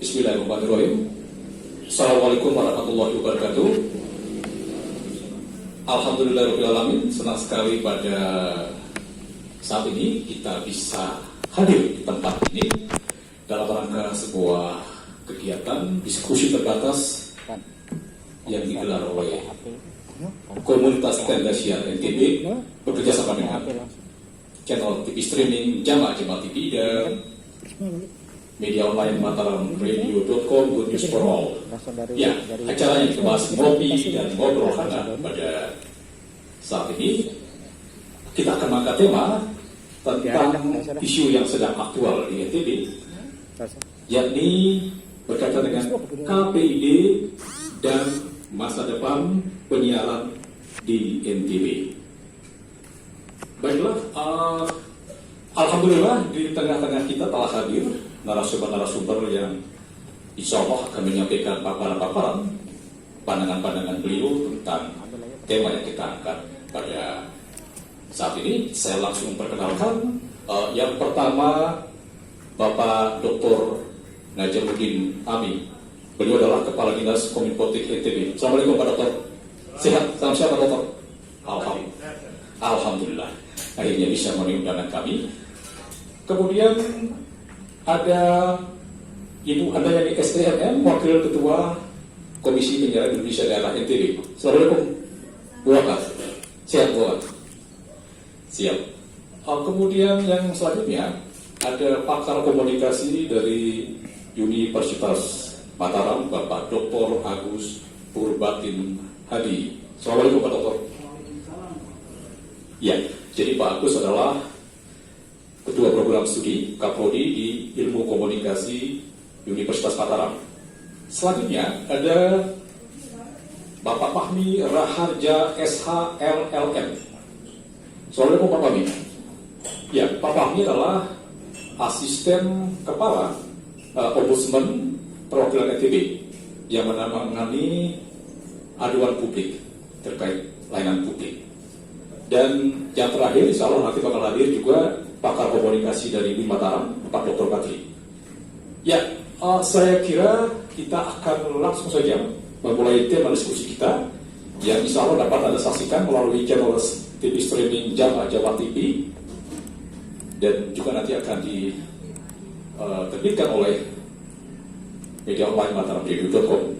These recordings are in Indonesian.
Bismillahirrahmanirrahim. Assalamualaikum warahmatullahi wabarakatuh. Alhamdulillahirrahmanirrahim. Senang sekali pada saat ini kita bisa hadir di tempat ini dalam rangka sebuah kegiatan diskusi terbatas yang digelar oleh komunitas tenda siar NTB bekerjasama dengan channel TV streaming Jamaah TV dan media online Mataram Radio.com, Good News for All. Ya, acaranya dibahas ngopi dan ngobrol hangat pada saat ini. Kita akan mengangkat tema tentang isu yang sedang aktual di NTB, yakni berkaitan dengan KPID dan masa depan penyiaran di NTB. Baiklah, alhamdulillah di tengah-tengah kita telah hadir narasumber-narasumber yang insya Allah akan menyampaikan paparan-paparan pandangan-pandangan beliau tentang tema yang kita angkat pada saat ini. Saya langsung memperkenalkan yang pertama Bapak Dr. Najamuddin Ami. Beliau adalah Kepala Dinas Kominfotik NTB. Assalamualaikum Pak Dokter. Sehat? Salam sehat Pak Dokter. Alhamdulillah. Akhirnya bisa memenuhi undangan kami. Kemudian ada Ibu Handayani STMM, Wakil Ketua Komisi Penyiaran Indonesia Daerah NTB. Assalamualaikum Bu Waka. Sehat Bu Waka? Siap. Kemudian yang selanjutnya ada pakar komunikasi dari Universitas Mataram, Bapak Dr. Agus Purbatin Hadi. Assalamualaikum Pak Dokter. Ya, jadi Pak Agus adalah Ketua Program Studi Kaprodi di Ilmu Komunikasi Universitas Mataram. Selanjutnya ada Bapak Fahmi Raharja SH LLM. Assalamualaikum Pak Fahmi. Ya, Pak Fahmi adalah Asisten Kepala Ombudsman Perwakilan NTB yang menangani aduan publik terkait layanan publik. Dan yang terakhir, insya Allah nanti bakal hadir juga pakar komunikasi dari UIN Mataram, Pak Dr. Patri. Ya, saya kira kita akan langsung saja memulai tema diskusi kita yang insya Allah dapat Anda saksikan melalui channel TV streaming Jamaah TV dan juga nanti akan diterbitkan oleh media online Mataram Radio.com.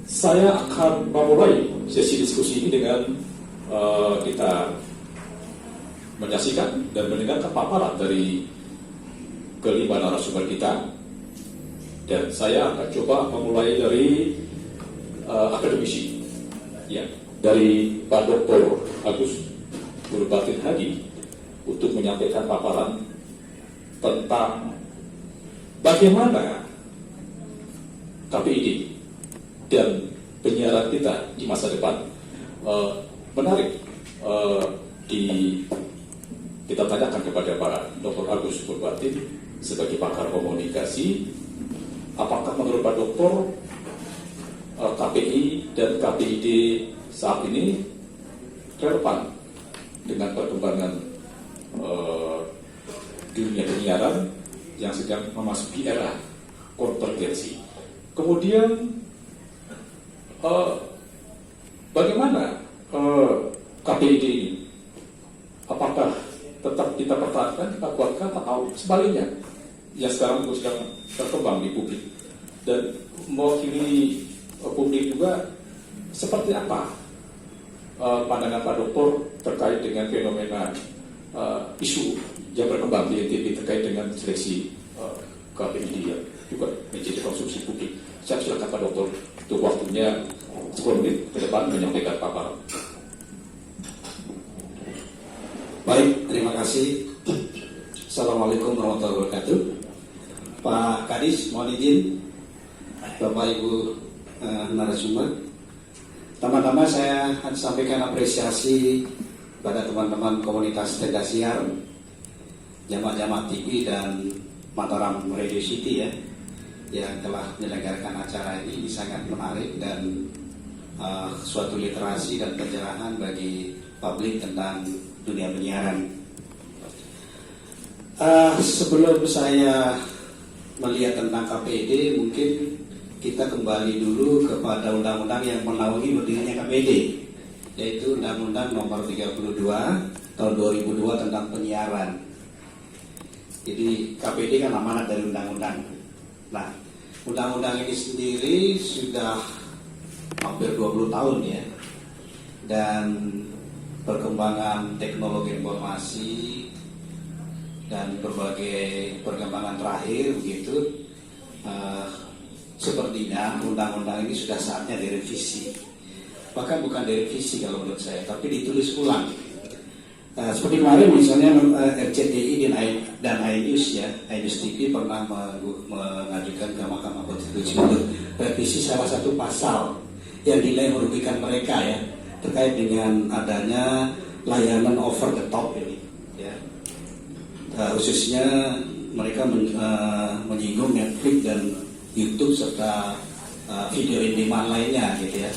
Saya akan memulai sesi diskusi ini dengan kita menyaksikan dan mendengarkan paparan dari kelima narasumber kita, dan saya akan coba memulai dari akademisi, ya, dari Pak Dr. Agus Purbatin Hadi untuk menyampaikan paparan tentang bagaimana KPID dan penyiaran kita di masa depan. Menarik, kita tanyakan kepada Pak Dr. Agus Purbatin sebagai pakar komunikasi, apakah menurut Pak Dokter KPI dan KPID saat ini relevan dengan perkembangan dunia penyiaran yang sedang memasuki era konvergensi. Kemudian bagaimana KPID ini? Apakah tetap kita pertahankan, kita kuatkan, atau sebaliknya yang sekarang sedang berkembang di publik? Dan mewakili publik juga, seperti apa pandangan Pak Dokter terkait dengan fenomena isu yang berkembang di NTB terkait dengan seleksi KPID yang juga menjadi konsumsi publik? Saya silakan Pak Dokter untuk waktunya 10 menit ke depan menyampaikan paparan. Baik, terima kasih. Assalamualaikum warahmatullahi wabarakatuh. Pak Kadis, mohon izin, Bapak Ibu narasumber. Pertama-tama saya sampaikan apresiasi pada teman-teman komunitas tenda siar, Jamaah TV dan Mataram Radio City ya, yang telah menyelenggarakan acara ini sangat menarik dan suatu literasi dan pencerahan bagi publik tentang dunia penyiaran. Sebelum saya melihat tentang KPID, mungkin kita kembali dulu kepada undang-undang yang menaungi berdirinya KPID, yaitu Undang-Undang Nomor 32 Tahun 2002 tentang penyiaran. Jadi KPID kan amanat dari undang-undang. Nah, undang-undang ini sendiri sudah hampir 20 tahun ya, dan perkembangan teknologi informasi dan berbagai perkembangan terakhir begitu, sepertinya undang-undang ini sudah saatnya direvisi. Bahkan bukan direvisi kalau menurut saya, tapi ditulis ulang. Seperti kemarin misalnya RCTI dan iNews ya, iNews TV pernah mengajukan ke Mahkamah Konstitusi untuk revisi salah satu pasal yang dinilai merugikan mereka ya, terkait dengan adanya layanan over the top ini ya. Khususnya mereka menyinggung Netflix dan YouTube serta video in demand lainnya gitu ya.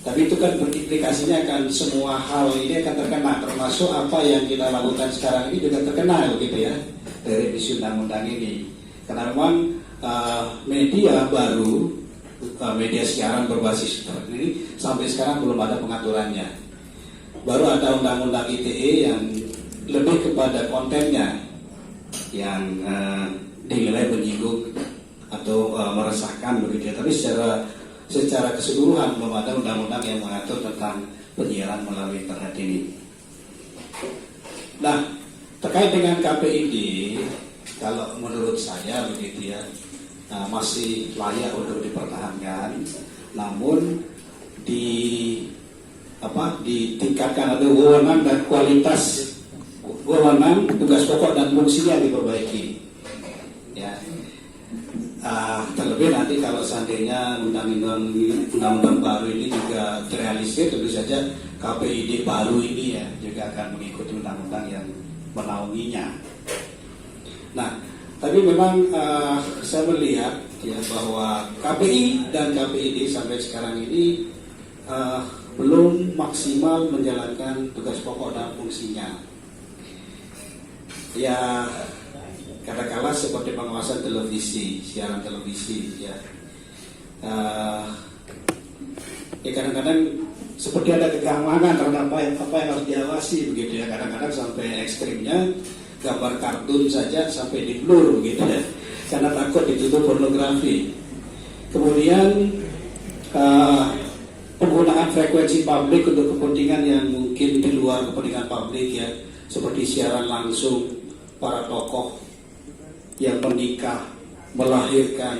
Tapi itu kan berimplikasinya akan semua hal ini akan terkena, termasuk apa yang kita lakukan sekarang ini juga terkena begitu ya dari revisi undang-undang ini. Karena memang media baru, media siaran berbasis internet ini sampai sekarang belum ada pengaturannya. Baru ada undang-undang ITE yang lebih kepada kontennya yang dinilai menyinggung atau meresahkan begitu ya. Tapi secara keseluruhan belum ada undang-undang yang mengatur tentang penyiaran melalui internet ini. Nah, terkait dengan KPID, kalau menurut saya begitu ya, masih layak untuk dipertahankan, namun ditingkatkan ada wewenang dan kualitas wewenang, tugas pokok dan fungsinya diperbaiki. Ya. Terlebih nanti kalau seandainya undang-undang baru ini juga terrealisir, tentu saja KPID baru ini ya juga akan mengikuti undang-undang yang menaunginya. Nah, tapi memang saya melihat ya bahwa KPI dan KPID sampai sekarang ini belum maksimal menjalankan tugas pokok dan fungsinya. Ya, katakanlah seperti pengawasan televisi, siaran televisi ya. Kadang-kadang seperti ada kegamangan terhadap apa yang harus diawasi begitu ya. Kadang-kadang sampai ekstrimnya gambar kartun saja sampai di blur begitu ya, karena takut dituduh pornografi. Kemudian penggunaan frekuensi publik untuk kepentingan yang mungkin di luar kepentingan publik ya, seperti siaran langsung para tokoh yang menikah, melahirkan.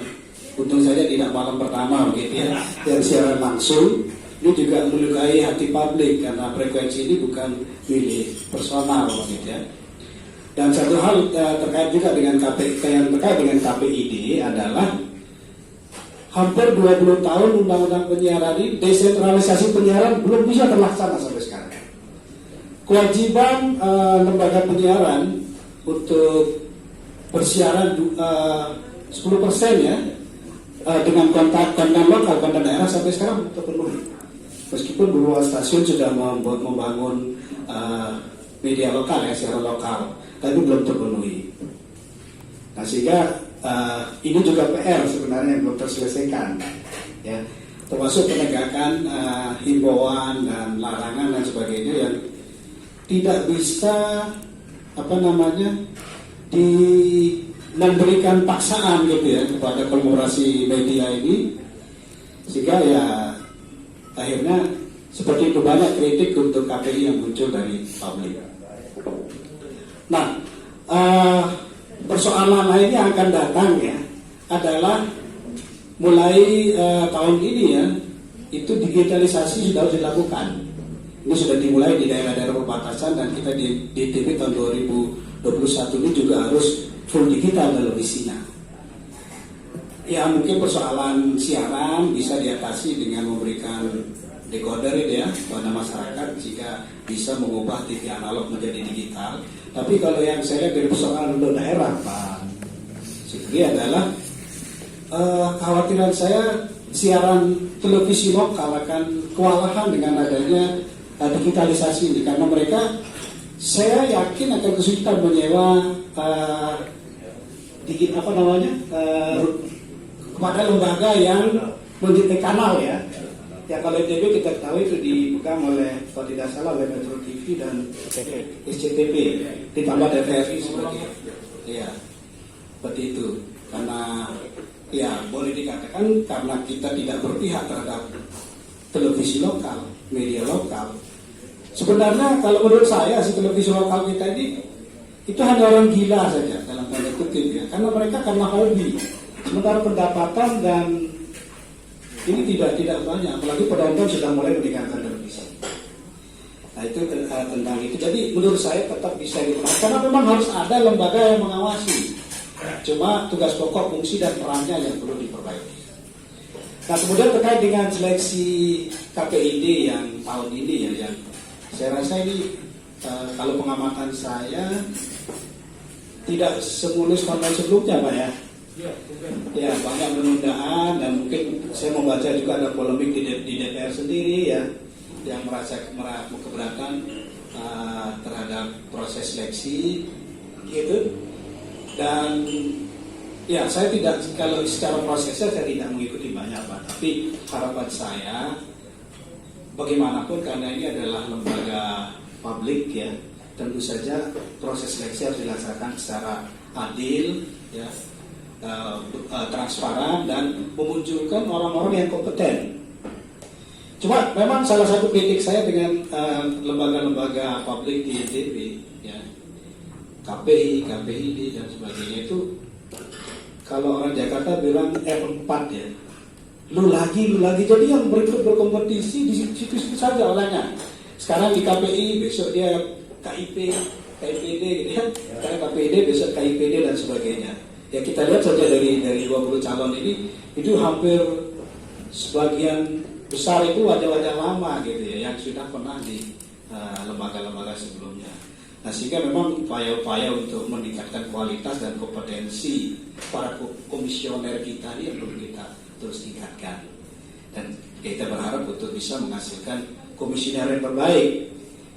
Untung saja tidak malam pertama begitu ya, yang siaran langsung. Ini juga melukai hati publik karena frekuensi ini bukan milik personal begitu ya. Dan satu hal terkait juga dengan KPID adalah hampir 20 tahun undang-undang penyiaran ini, desentralisasi penyiaran belum bisa terlaksana sampai sekarang. Kewajiban lembaga penyiaran untuk bersiaran 10% ya dengan konten lokal, konten daerah sampai sekarang terpenuhi. Meskipun beberapa stasiun sudah membangun media lokal ya, siaran lokal, tapi belum terpenuhi. Nah, sehingga ini juga PR sebenarnya yang belum terselesaikan ya, termasuk penegakan himbauan dan larangan dan sebagainya yang tidak bisa memberikan paksaan gitu ya kepada kolaborasi media ini, sehingga ya akhirnya seperti itu banyak kritik untuk KPI yang muncul dari publik. Nah, persoalan lain yang akan datang ya adalah mulai tahun ini ya, itu digitalisasi sudah harus dilakukan. Ini sudah dimulai di daerah-daerah perbatasan, dan kita di DTP tahun 2021 ini juga harus full digital televisinya. Ya, mungkin persoalan siaran bisa diatasi dengan memberikan decoder itu ya kepada masyarakat jika bisa mengubah TV analog menjadi digital. Tapi kalau yang saya lihat dari persoalan untuk daerah Pak Sugri adalah kekhawatiran saya siaran televisi lokal akan kewalahan dengan adanya digitalisasi ini, karena mereka saya yakin akan kesulitan menyewa apa namanya kepada lembaga yang menjadi kanal ya. Ya kalau ITB kita tahu itu dipegang oleh kalau tidak salah oleh Metro TV dan SCTV ditambah TVRI sebagai ya seperti itu. Karena ya boleh dikatakan karena kita tidak berpihak terhadap televisi lokal, media lokal. Sebenarnya kalau menurut saya si televisi lokal kita ini itu hanya orang gila saja dalam tanda kutip ya, karena mereka karena hobi. Sementara pendapatan dan ini tidak banyak, apalagi penonton sudah mulai meninggalkan televisi. Nah itu tentang itu. Jadi menurut saya tetap bisa diperhatikan karena memang harus ada lembaga yang mengawasi. Cuma tugas pokok, fungsi dan perannya yang perlu diperbaiki. Nah kemudian terkait dengan seleksi KPID yang tahun ini ya, yang saya rasa ini kalau pengamatan saya tidak semulus tahun sebelumnya Pak ya. Ya banyak penundaan dan mungkin saya membaca juga ada polemik di DPR sendiri ya yang merasa keberatan terhadap proses seleksi gitu. Dan ya saya tidak, kalau secara prosesnya saya tidak mengikuti banyak Pak, tapi harapan saya bagaimanapun karena ini adalah lembaga publik ya, tentu saja proses seleksi harus dilaksanakan secara adil ya, transparan dan memunculkan orang-orang yang kompeten. Cuma memang salah satu kritik saya dengan lembaga-lembaga publik di ITB ya, KPI, KPID dan sebagainya itu kalau orang Jakarta bilang F4 ya, lu lagi, jadi yang berkompetisi di situ saja orangnya. Sekarang di KPI, besok dia KIP, KIPD gitu ya, sekarang KPID, besok KIPD dan sebagainya. Ya kita lihat saja dari 20 calon ini, itu hampir sebagian besar itu wajah-wajah lama gitu ya, yang sudah pernah di lembaga-lembaga sebelumnya. Nah sehingga memang upaya-upaya untuk meningkatkan kualitas dan kompetensi para komisioner kita ini yang perlu kita terus tingkatkan. Dan kita berharap untuk bisa menghasilkan komisioner yang terbaik,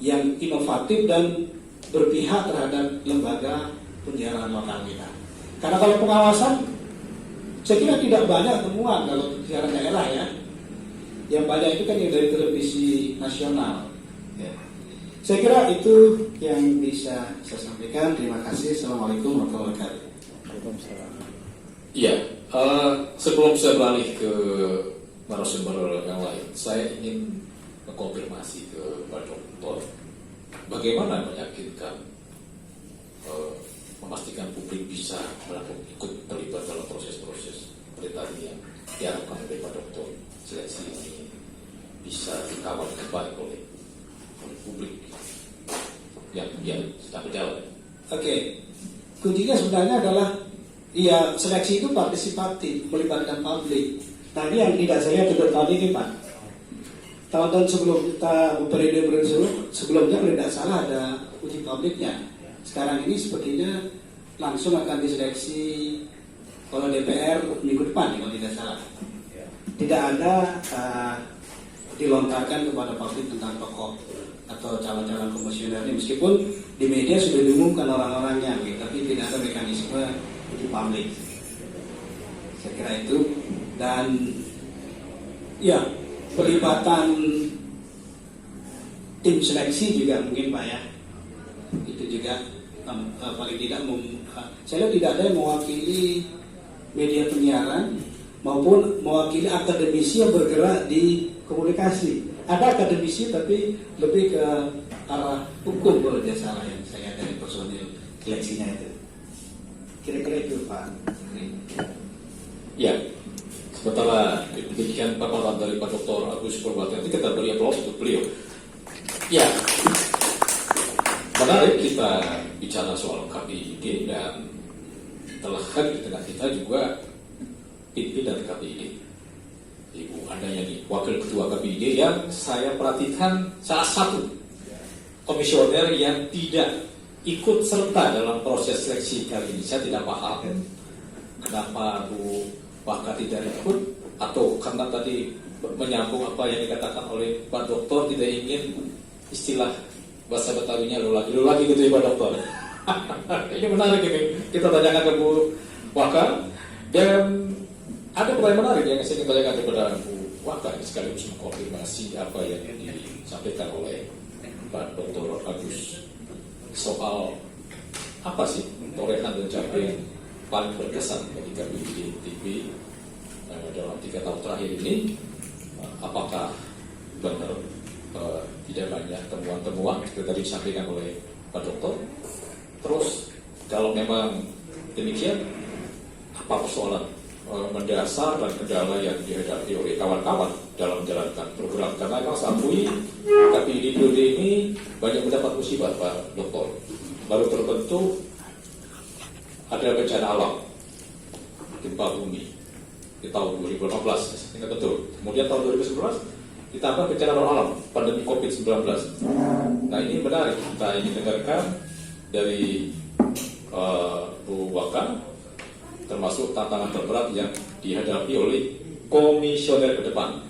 yang inovatif dan berpihak terhadap lembaga penyiaran lokal kita. Karena kalau pengawasan, saya kira tidak banyak temuan kalau siaran daerah ya. Yang banyak itu kan yang dari televisi nasional. Ya. Saya kira itu yang bisa saya sampaikan. Terima kasih. Assalamualaikum warahmatullahi wabarakatuh. Iya, sebelum saya beralih ke narasumber yang lain, saya ingin mengkonfirmasi ke Pak Dokter, bagaimana meyakinkan, memastikan publik bisa ikut terlibat dalam proses-proses seperti tadi yang diharapkan oleh Pak Dokter, seleksi ini bisa dikawal dengan baik oleh publik yang sedang berjalan. Oke, kuncinya sebenarnya adalah ya seleksi itu partisipatif, melibatkan publik. Nah ini yang tidak saya lihat tahun ini Pak. Tahun-tahun sebelum kita periode sebelumnya kalau tidak salah ada uji publiknya. Sekarang ini sepertinya langsung akan diseleksi oleh DPR minggu depan kalau tidak salah. Tidak ada dilontarkan kepada publik tentang tokoh atau calon-calon komisioner ini, meskipun di media sudah diumumkan orang-orangnya, gitu, tapi tidak ada mekanisme di publik. Saya kira itu. Dan ya pelibatan tim seleksi juga mungkin Pak ya, itu juga paling tidak saya lihat tidak ada yang mewakili media penyiaran maupun mewakili akademisi yang bergerak di komunikasi. Ada akademisi tapi lebih ke arah hukum kalau tidak salah yang saya dari personil seleksinya itu. Kira-kira itu Pak. Ya, sementara demikian paparan dari Pak Dr. Agus Purwati, nanti kita beri aplaus untuk beliau. Ya, menarik kita bicara soal KPID dan telah hadir di tengah kita juga pimpinan KPID. Ibu Anda yang wakil ketua KPID yang saya perhatikan salah satu komisioner yang tidak ikut serta dalam proses seleksi kali ini. Saya tidak paham kenapa Bu Waka tidak ikut, atau karena tadi menyambung apa yang dikatakan oleh Pak Dokter, tidak ingin istilah bahasa Betawinya lo lagi gitu ya Pak Dokter. Ini menarik ini. Kita tanyakan ke Bu Waka. Dan ada pertanyaan menarik yang saya ingin tanyakan kepada Bu Waka sekaligus mengkonfirmasi apa yang disampaikan oleh Pak Dr. Agus soal apa sih torehan dan capaian paling berkesan bagi KPID TV dalam 3 tahun terakhir ini. Apakah benar tidak banyak temuan-temuan seperti tadi disampaikan oleh Pak Dokter? Terus kalau memang demikian, apa persoalan mendasar dan kendala yang dihadapi oleh kawan-kawan dalam menjalankan program? Karena memang saya akui KPID periode ini banyak mendapat musibah, Pak Dokter. Baru terbentuk ada bencana alam, gempa bumi di tahun 2015, ingat betul. Kemudian tahun 2011 ditambah bencana non alam, pandemi COVID-19. Nah, ini menarik, kita ingin dengarkan dari Bu Waka, termasuk tantangan terberat yang dihadapi oleh komisioner ke depan.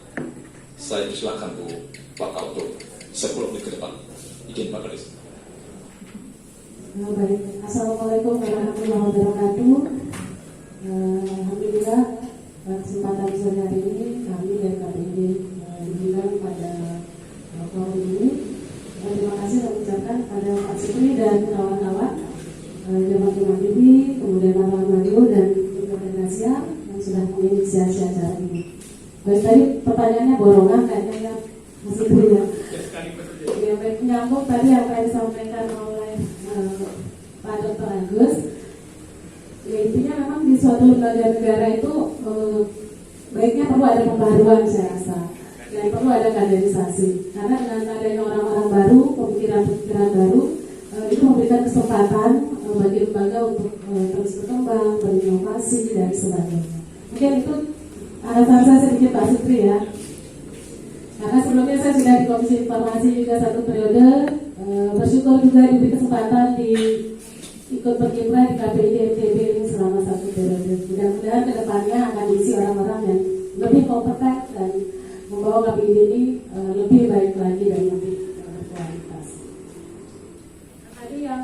Saya silakan Bu Waka untuk 10 menit ke depan. Izin Pak Kadis. Baik, Assalamualaikum warahmatullahi wabarakatuh. Alhamdulillah kesempatan sore hari ini kami dan KPID diundang pada forum ini. Terima kasih saya ucapkan pada Pak Supri dan kawan-kawan Jemaah TV, kemudian Pak Mario dan Indonesia yang sudah menginisiasi acara ini. Baik, tadi pertanyaannya borongan kayaknya masih punya. Ya, baik, menyambung tadi apa yang disampaikan oleh Pak Dr. Agus. Ya, intinya memang di suatu lembaga negara itu baiknya perlu ada pembaruan, saya rasa, dan perlu ada kaderisasi. Karena dengan adanya orang-orang baru, pemikiran-pemikiran baru, itu memberikan kesempatan bagi lembaga untuk terus berkembang, berinovasi dan sebagainya. Mungkin itu alasan saya sedikit Pak Supri ya. Karena sebelumnya saya sudah di Komisi Informasi juga 1 periode, bersyukur juga diberi kesempatan di ikut berkiprah di KPID NTB ini selama 1 periode. Mudah-mudahan kedepannya akan diisi orang-orang yang lebih kompeten dan membawa KPID ini lebih baik lagi dan lebih berkualitas. Tadi yang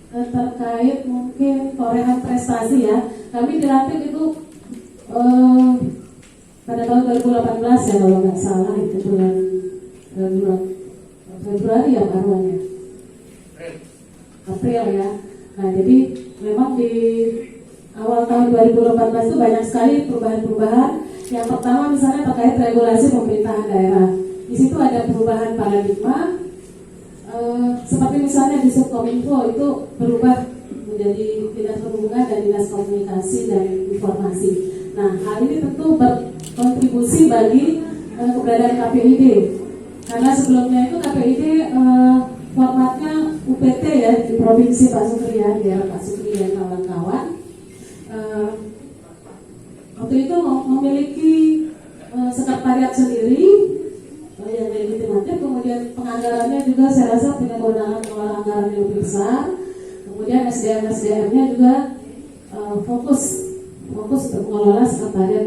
terkait mungkin torehan prestasi ya, kami dilantik itu pada tahun 2018 ya kalau nggak salah, itu bulan Februari ya baruannya, April ya. Nah, jadi memang di awal tahun 2018 itu banyak sekali perubahan-perubahan. Yang pertama misalnya terkait regulasi pemerintahan daerah. Di situ ada perubahan paradigma, seperti misalnya di Subkominfo itu berubah menjadi Dinas Perhubungan dan Dinas Komunikasi dan Informasi. Nah, hal ini tentu berkontribusi bagi keberadaan KPID. Karena sebelumnya itu KPID formatnya UPT ya di provinsi Pak Supri ya, di Pak Supri dan kawan-kawan. Waktu itu memiliki sekretariat sendiri yang legislatif, kemudian penganggarannya juga saya rasa punya kewenangan mengelola anggaran yang lebih besar. Kemudian SDM-nya juga fokus untuk mengelola sekretariat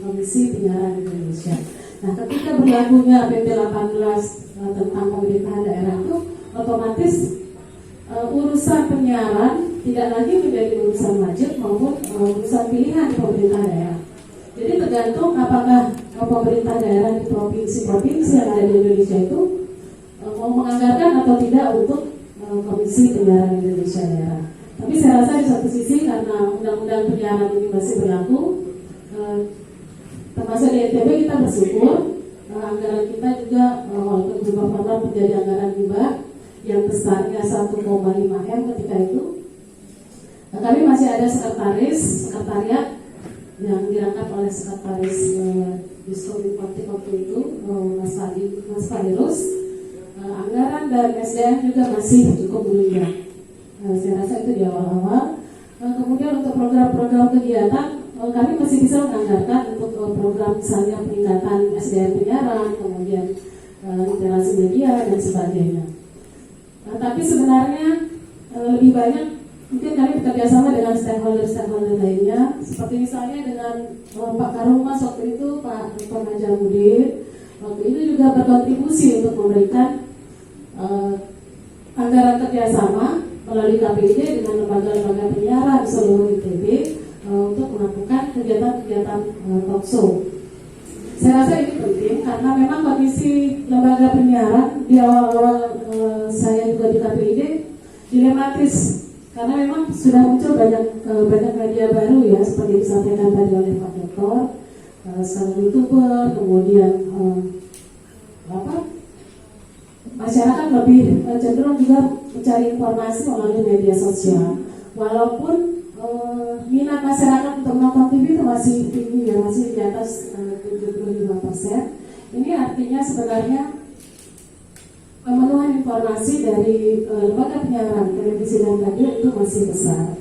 Komisi Penyiaran Indonesia. Nah, ketika berlakunya PP 18 tentang pemerintahan daerah itu, otomatis urusan penyiaran tidak lagi menjadi urusan wajib maupun urusan pilihan di pemerintah daerah. Jadi tergantung apakah pemerintah daerah di provinsi-provinsi yang ada di Indonesia itu mau menganggarkan atau tidak untuk Komisi Penyiaran Indonesia daerah. Tapi saya rasa di satu sisi karena undang-undang penyiaran ini masih berlaku, termasuk di NTB kita bersyukur anggaran kita juga walaupun berupa format menjadi anggaran hibah yang besarnya 1,5 M ketika itu. Nah, kami masih ada sekretariat yang dirangkap oleh sekretaris Diskon waktu itu Mas Fadirus. Anggaran dan SDM juga masih cukup menunjang. Saya rasa itu di awal-awal. Kemudian untuk program-program kegiatan kami masih bisa menganggarkan untuk program misalnya peningkatan SDM penyiaran, kemudian literasi media dan sebagainya. Tapi sebenarnya lebih banyak mungkin kami bekerjasama dengan stakeholder lainnya, seperti misalnya dengan Pak Karumas waktu itu, Pak Dr. Najamuddin waktu itu juga berkontribusi untuk memberikan anggaran kerjasama melalui KPID dengan lembaga-lembaga penyiaran seluruh ITB untuk melakukan kegiatan-kegiatan talk show. Saya rasa ini penting karena memang kondisi lembaga penyiaran di awal-awal saya juga di KPID dilematis karena memang sudah muncul banyak media baru ya, seperti disampaikan tadi oleh Pak Doktor, sekarang YouTuber, kemudian masyarakat lebih cenderung juga mencari informasi melalui media sosial. Walaupun minat masyarakat untuk nonton TV itu masih tinggi ya, masih di atas 75%. Ini artinya sebenarnya pemenuhan informasi dari lembaga penyiaran televisi dan radio itu masih besar.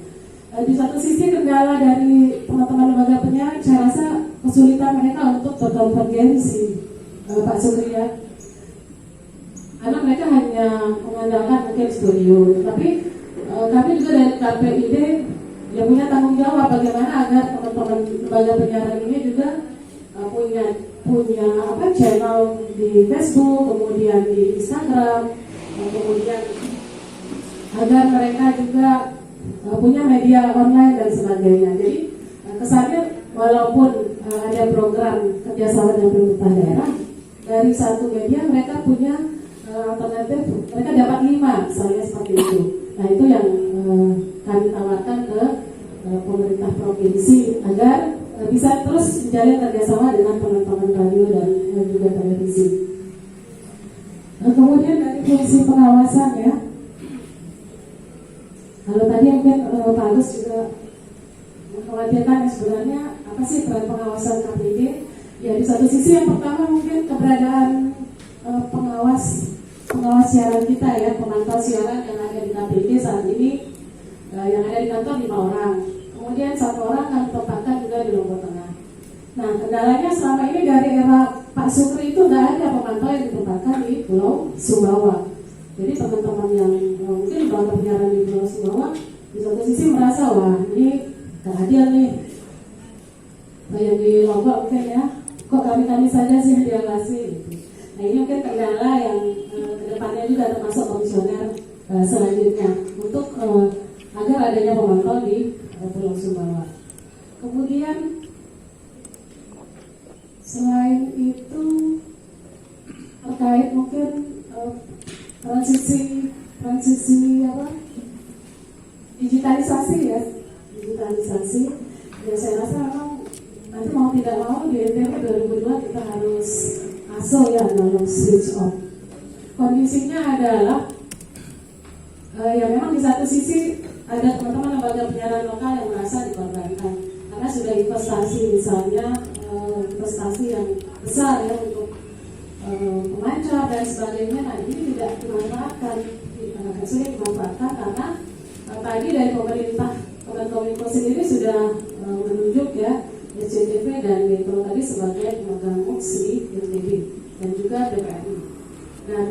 Di satu sisi kendala dari teman-teman lembaga penyiaran, saya rasa kesulitan mereka untuk berkonvergensi, Pak Sukri ya. Karena mereka hanya mengandalkan mungkin studio, tapi kami juga dari KPID yang punya tanggung jawab bagaimana agar teman-teman lembaga penyiaran ini juga punya channel di Facebook, kemudian di Instagram, kemudian agar mereka juga punya media online dan sebagainya. Jadi kesannya walaupun ada program kerjasama dengan pemerintah daerah, dari satu media mereka punya alternatif, mereka dapat 5 misalnya seperti itu. Nah itu yang kami tawarkan ke pemerintah provinsi agar bisa terus menjalin kerjasama dengan teman-teman radio dan juga televisi. Kemudian dari fungsi pengawasan ya, kalau tadi mungkin Pak Agus juga mengkhawatirkan sebenarnya apa sih peran pengawasan KPID? Ya di satu sisi yang pertama mungkin keberadaan pengawas siaran kita ya, pemantau siaran yang ada di KPID saat ini yang ada di kantor 5 orang. Kemudian 1 orang kami tempatkan juga di Lombok Tengah. Nah kendalanya selama ini dari era Pak Sukri itu nggak ada pemantau yang ditempatkan di Pulau Sumbawa. Jadi teman-teman yang mungkin lembaga penyiaran di Pulau Sumbawa di satu sisi merasa wah ini nggak adil nih. Yang di Lombok mungkin ya, kok kami saja sih yang diawasi. Gitu. Nah ini mungkin kendala yang kedepannya juga termasuk komisioner selanjutnya untuk agar adanya pemantau di Pulau Sumbawa. Kemudian selain itu terkait mungkin transisi digitalisasi ya, saya rasa memang nanti mau tidak mau di NTB 2002 kita harus ASO ya, analog switch off. Kondisinya adalah ya memang di satu sisi ada teman-teman lembaga penyiaran lokal yang merasa dikorbankan karena sudah investasi misalnya investasi yang besar ya untuk pemancar dan sebagainya. Nah ini tidak dimanfaatkan, agak sulit dimanfaatkan karena tadi dari pemerintah Kemenkominfo sendiri sudah menunjuk ya SCTV dan Metro tadi sebagai pemegang fungsi NTB dan juga DPRI. Dan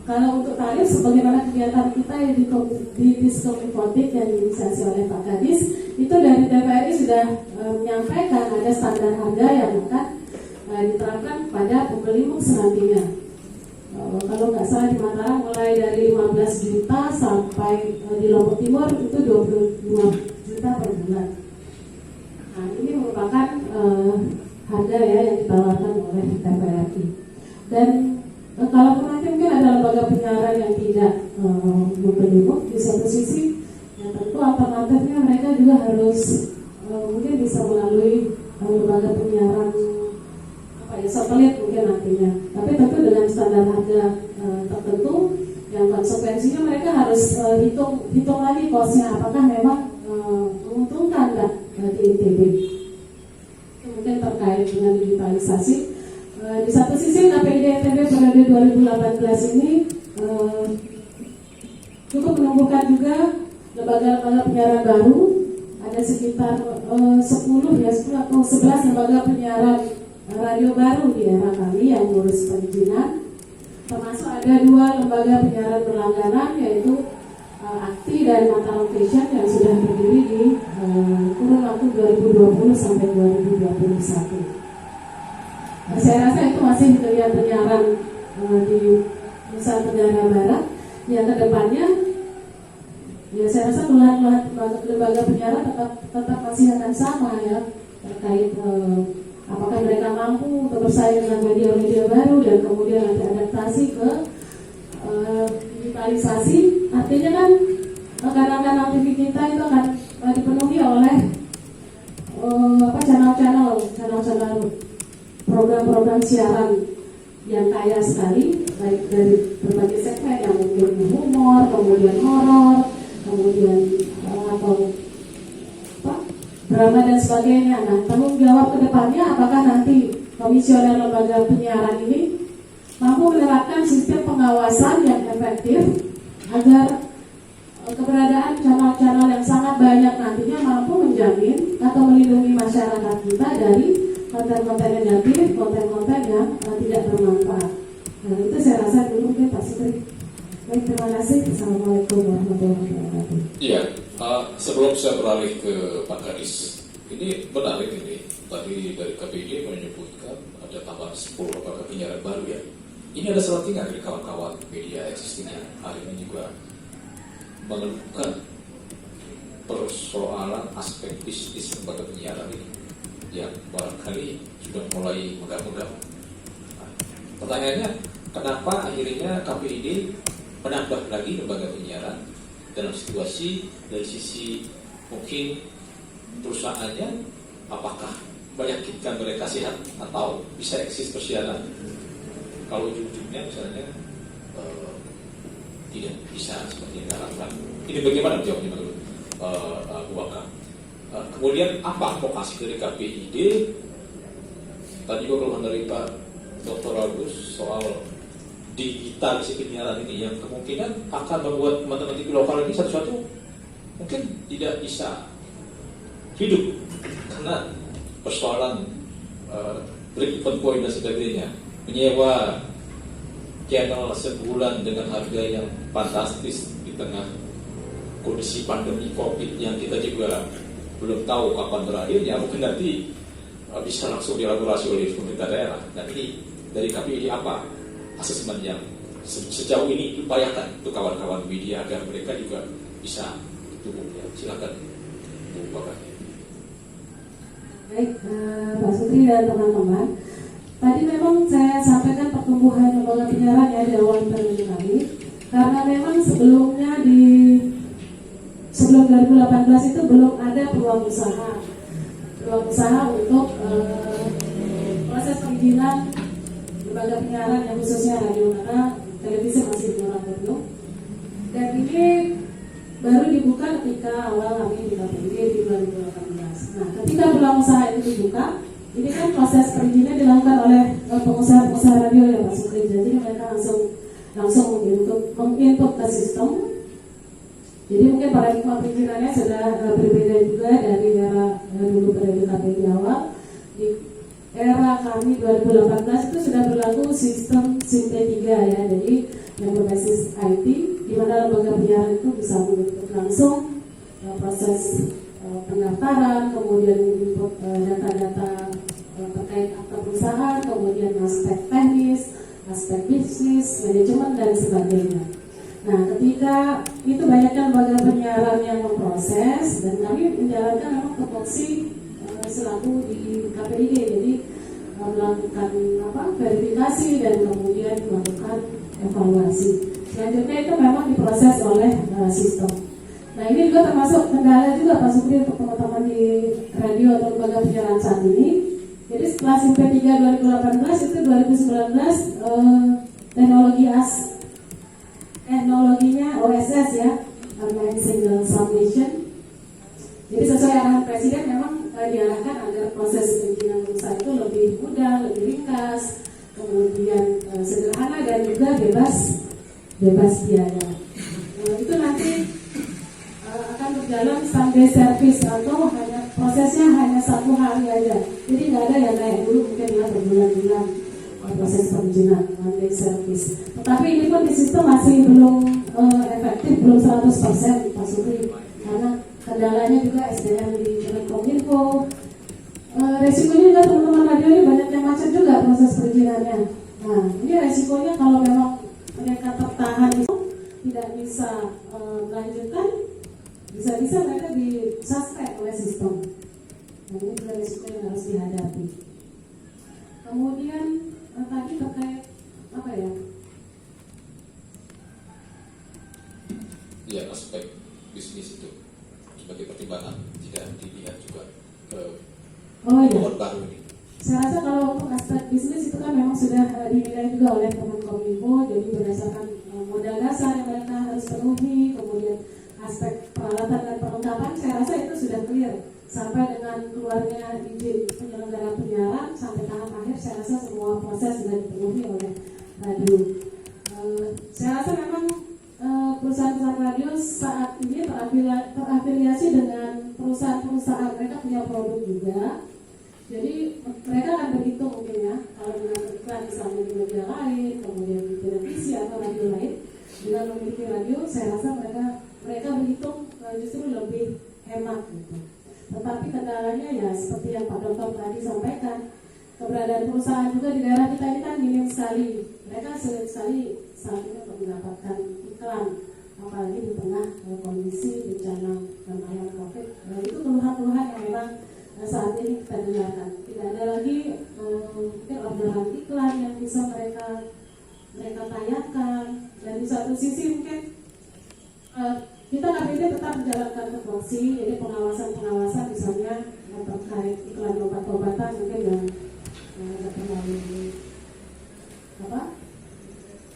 kalau untuk tarif, sebagaimana kegiatan kita yang di Diskominfotik yang diinisiasi oleh Pak Kadis, itu dari TVRI sudah menyampaikan ada standar harga yang akan diterapkan pada pembeli MUX nantinya. Kalau nggak salah di Mataram mulai dari 15 juta sampai di Lombok Timur itu 25 juta per bulan. Nah ini merupakan harga ya yang ditawarkan oleh TVRI. Dan kalaupun nanti mungkin ada lembaga penyiaran yang tidak membeli MUX, di satu sisi ya tentu alternatifnya mereka juga harus mungkin bisa melalui lembaga penyiaran satelit mungkin nantinya, tapi tentu dengan standar harga tertentu yang konsekuensinya mereka harus hitung lagi kosnya apakah memang menguntungkan nggak di ITB. Mungkin terkait dengan digitalisasi. Di satu sisi KPID ITB periode 2018 ini cukup menumbuhkan juga lembaga-lembaga penyiaran baru, ada sekitar 10 atau 11 lembaga penyiaran radio baru di era kami yang ngurus perizinan, termasuk ada 2 lembaga penyiaran berlangganan yaitu Akti dan Mataram Vision yang sudah berdiri di kurun waktu 2020 sampai 2021. Saya rasa itu masih penyiaran di Nusa Tenggara Barat yang kedepannya Ya saya rasa keluhan lembaga penyiaran tetap masih akan sama ya, terkait apakah mereka mampu untuk bersaing dengan media-media baru dan kemudian nanti adaptasi ke digitalisasi. Artinya kan kanal-kanal TV kita itu akan dipenuhi oleh channel-channel program-program siaran yang kaya sekali, baik dari berbagai segmen yang mungkin humor, kemudian horor, kemudian atau drama dan sebagainya. Nah, tanggung jawab kedepannya apakah nanti komisioner lembaga penyiaran ini mampu menerapkan sistem pengawasan yang efektif agar keberadaan channel-channel yang sangat banyak nantinya mampu menjamin atau melindungi masyarakat kita dari konten-konten negatif, konten-konten yang tidak bermanfaat. Nah, itu saya rasa dulu mungkin Pak Sutri. Baik, terima kasih. Assalamualaikum warahmatullahi wabarakatuh. Iya, sebelum saya beralih ke Pak Kadis, ini menarik ini. Tadi dari KPID menyebutkan ada tambahan 10 lembaga penyiaran baru ya. Ini ada selentingan dari kawan-kawan media existing yang hari ini juga mengeluhkan persoalan aspek bisnis lembaga penyiaran ini yang barangkali sudah mulai megah-megah. Nah, pertanyaannya, kenapa akhirnya KPID menambah lagi lembaga penyiaran dalam situasi dari sisi mungkin perusahaannya apakah meyakinkan mereka sehat atau bisa eksis persiaran kalau ujung-ujungnya misalnya tidak bisa seperti yang diharapkan. Ini bagaimana jawabnya menurut Bu Baka? Kemudian apa advokasi dari KPID? Tadi juga keluhan dari Pak Dr. Agus soal digitalisasi penyiaran ini yang kemungkinan akan membuat teman-teman TV lokal ini satu-satu mungkin tidak bisa hidup karena persoalan break-even point dan sebagainya, menyewa channel sebulan dengan harga yang fantastis di tengah kondisi pandemi COVID yang kita juga belum tahu kapan berakhirnya, mungkin nanti bisa langsung dielaborasi oleh pemerintah daerah. Dan ini dari KPID apa asesmen yang sejauh ini diupayakan untuk kawan-kawan media agar mereka juga bisa tumbuh ya. Silakan Bu Baka. Baik, Pak Sutri dan teman-teman. Tadi memang saya sampaikan pertumbuhan lembaga penyiaran ya di awal interview kami, karena memang sebelum 2018 itu belum ada peluang usaha untuk proses perizinan lembaga penyiaran yang khususnya radio, karena televisi masih di moratorium. Dan ini baru dibuka ketika awal kami di KPID di 2018. Nah, ketika peluang usaha itu dibuka, ini kan proses perizinan dilakukan oleh pengusaha-pengusaha radio ya Pak Sutri. Jadi mereka langsung menginput ke sistem. Jadi mungkin paradigma perizinannya sudah berbeda juga dari era dulu pada KPID awal. Di era kami 2018 itu sudah berlaku sistem SIM-P3 ya. Jadi yang berbasis IT, di mana lembaga penyiaran itu bisa mengikut langsung proses pendaftaran, kemudian input data-data terkait akta perusahaan, kemudian aspek teknis, aspek bisnis, manajemen dan sebagainya. Nah, ketika itu banyaknya lembaga penyiaran yang memproses dan kami menjalankan memang tupoksi selaku di KPID, jadi melakukan verifikasi dan kemudian melakukan evaluasi. Selanjutnya itu memang diproses oleh sistem. Nah, ini juga termasuk kendala juga Pak Sutri untuk teman-teman di radio atau lembaga penyiaran saat ini. Jadi setelah SIM-P3 2018 itu 2019 teknologinya OSS ya, Online Single Submission. Jadi sesuai arahan Presiden memang diarahkan agar proses perizinan usaha itu lebih mudah, lebih ringkas, kemudian sederhana dan juga bebas biaya. Itu nanti akan berjalan standby service atau prosesnya hanya 1 hari aja. Jadi nggak ada yang kayak dulu mungkin ya berbulan-bulan proses perizinan standby service. Tetapi ini pun di sistem masih belum efektif, belum 100% Pak Sutri, karena kendalanya juga SDM di Telekominfo. Resikonya juga teman-teman radio ini banyak yang macet juga proses perizinannya. Nah, ini resikonya kalau memang mereka tertahan itu tidak bisa melanjutkan, Dan ini juga risiko yang harus dihadapi. Kemudian tadi terkait apa ya? Ya, aspek bisnis itu sebagai pertimbangan tidak dilihat juga ke iya. baru ini. Saya rasa kalau untuk aspek bisnis itu kan memang sudah dinilai juga oleh Kemenkominfo, jadi berdasarkan modal dasar yang mereka harus penuhi, kemudian aspek peralatan dan perlengkapan, saya rasa itu sudah clear. Sampai dengan keluarnya izin penyelenggara penyiaran sampai tahap akhir, saya rasa semua proses sudah dipenuhi oleh radio. Saya rasa memang perusahaan-perusahaan radio saat ini terafiliasi dengan perusahaan-perusahaan, mereka punya produk juga. Jadi mereka akan berhitung mungkin ya, kalau dengan iklan misalnya di media lain, kemudian di televisi atau radio lain, dengan memiliki radio, saya rasa mereka berhitung justru lebih hemat gitu. Tetapi kendalanya ya seperti yang Pak Dokter tadi sampaikan, keberadaan perusahaan juga di daerah kita ini kan minim sekali. Mereka sulit sekali saat ini untuk mendapatkan iklan, apalagi di tengah kondisi bencana dan COVID. Itu keluhan-keluhan yang memang saat ini kita dengarkan. Tidak ada lagi mungkin orderan iklan yang bisa mereka tayangkan. Dan di satu sisi mungkin kita KPD tetap menjalankan tupoksi, jadi pengawasan misalnya terkait iklan obat-obatan mungkin yang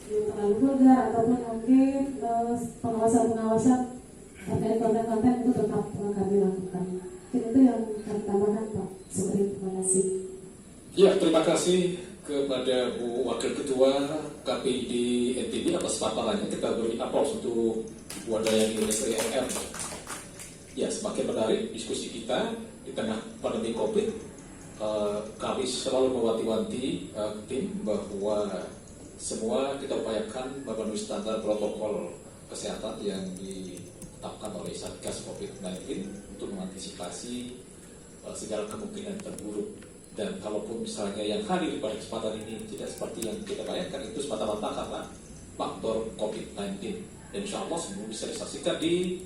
terlalu vulgar, ataupun mungkin pengawasan terkait konten-konten itu tetap kami lakukan. Itu yang kami tambahkan, Pak. Terima kasih. Ya, terima kasih kepada Bu Wakil Ketua KPID NTB atas paparannya. Kita beri aplaus untuk Wadayani STRR. Ya, semakin menarik diskusi kita di tengah pandemi COVID. Kami selalu mewanti-wanti tim bahwa semua kita upayakan memenuhi standar protokol kesehatan yang ditetapkan oleh Satgas COVID-19 untuk mengantisipasi segala kemungkinan terburuk. Dan kalaupun misalnya yang hadir pada kesempatan ini tidak seperti yang kita bayangkan, itu semata-mata karena faktor COVID-19. Dan insya Allah semua bisa disaksikan di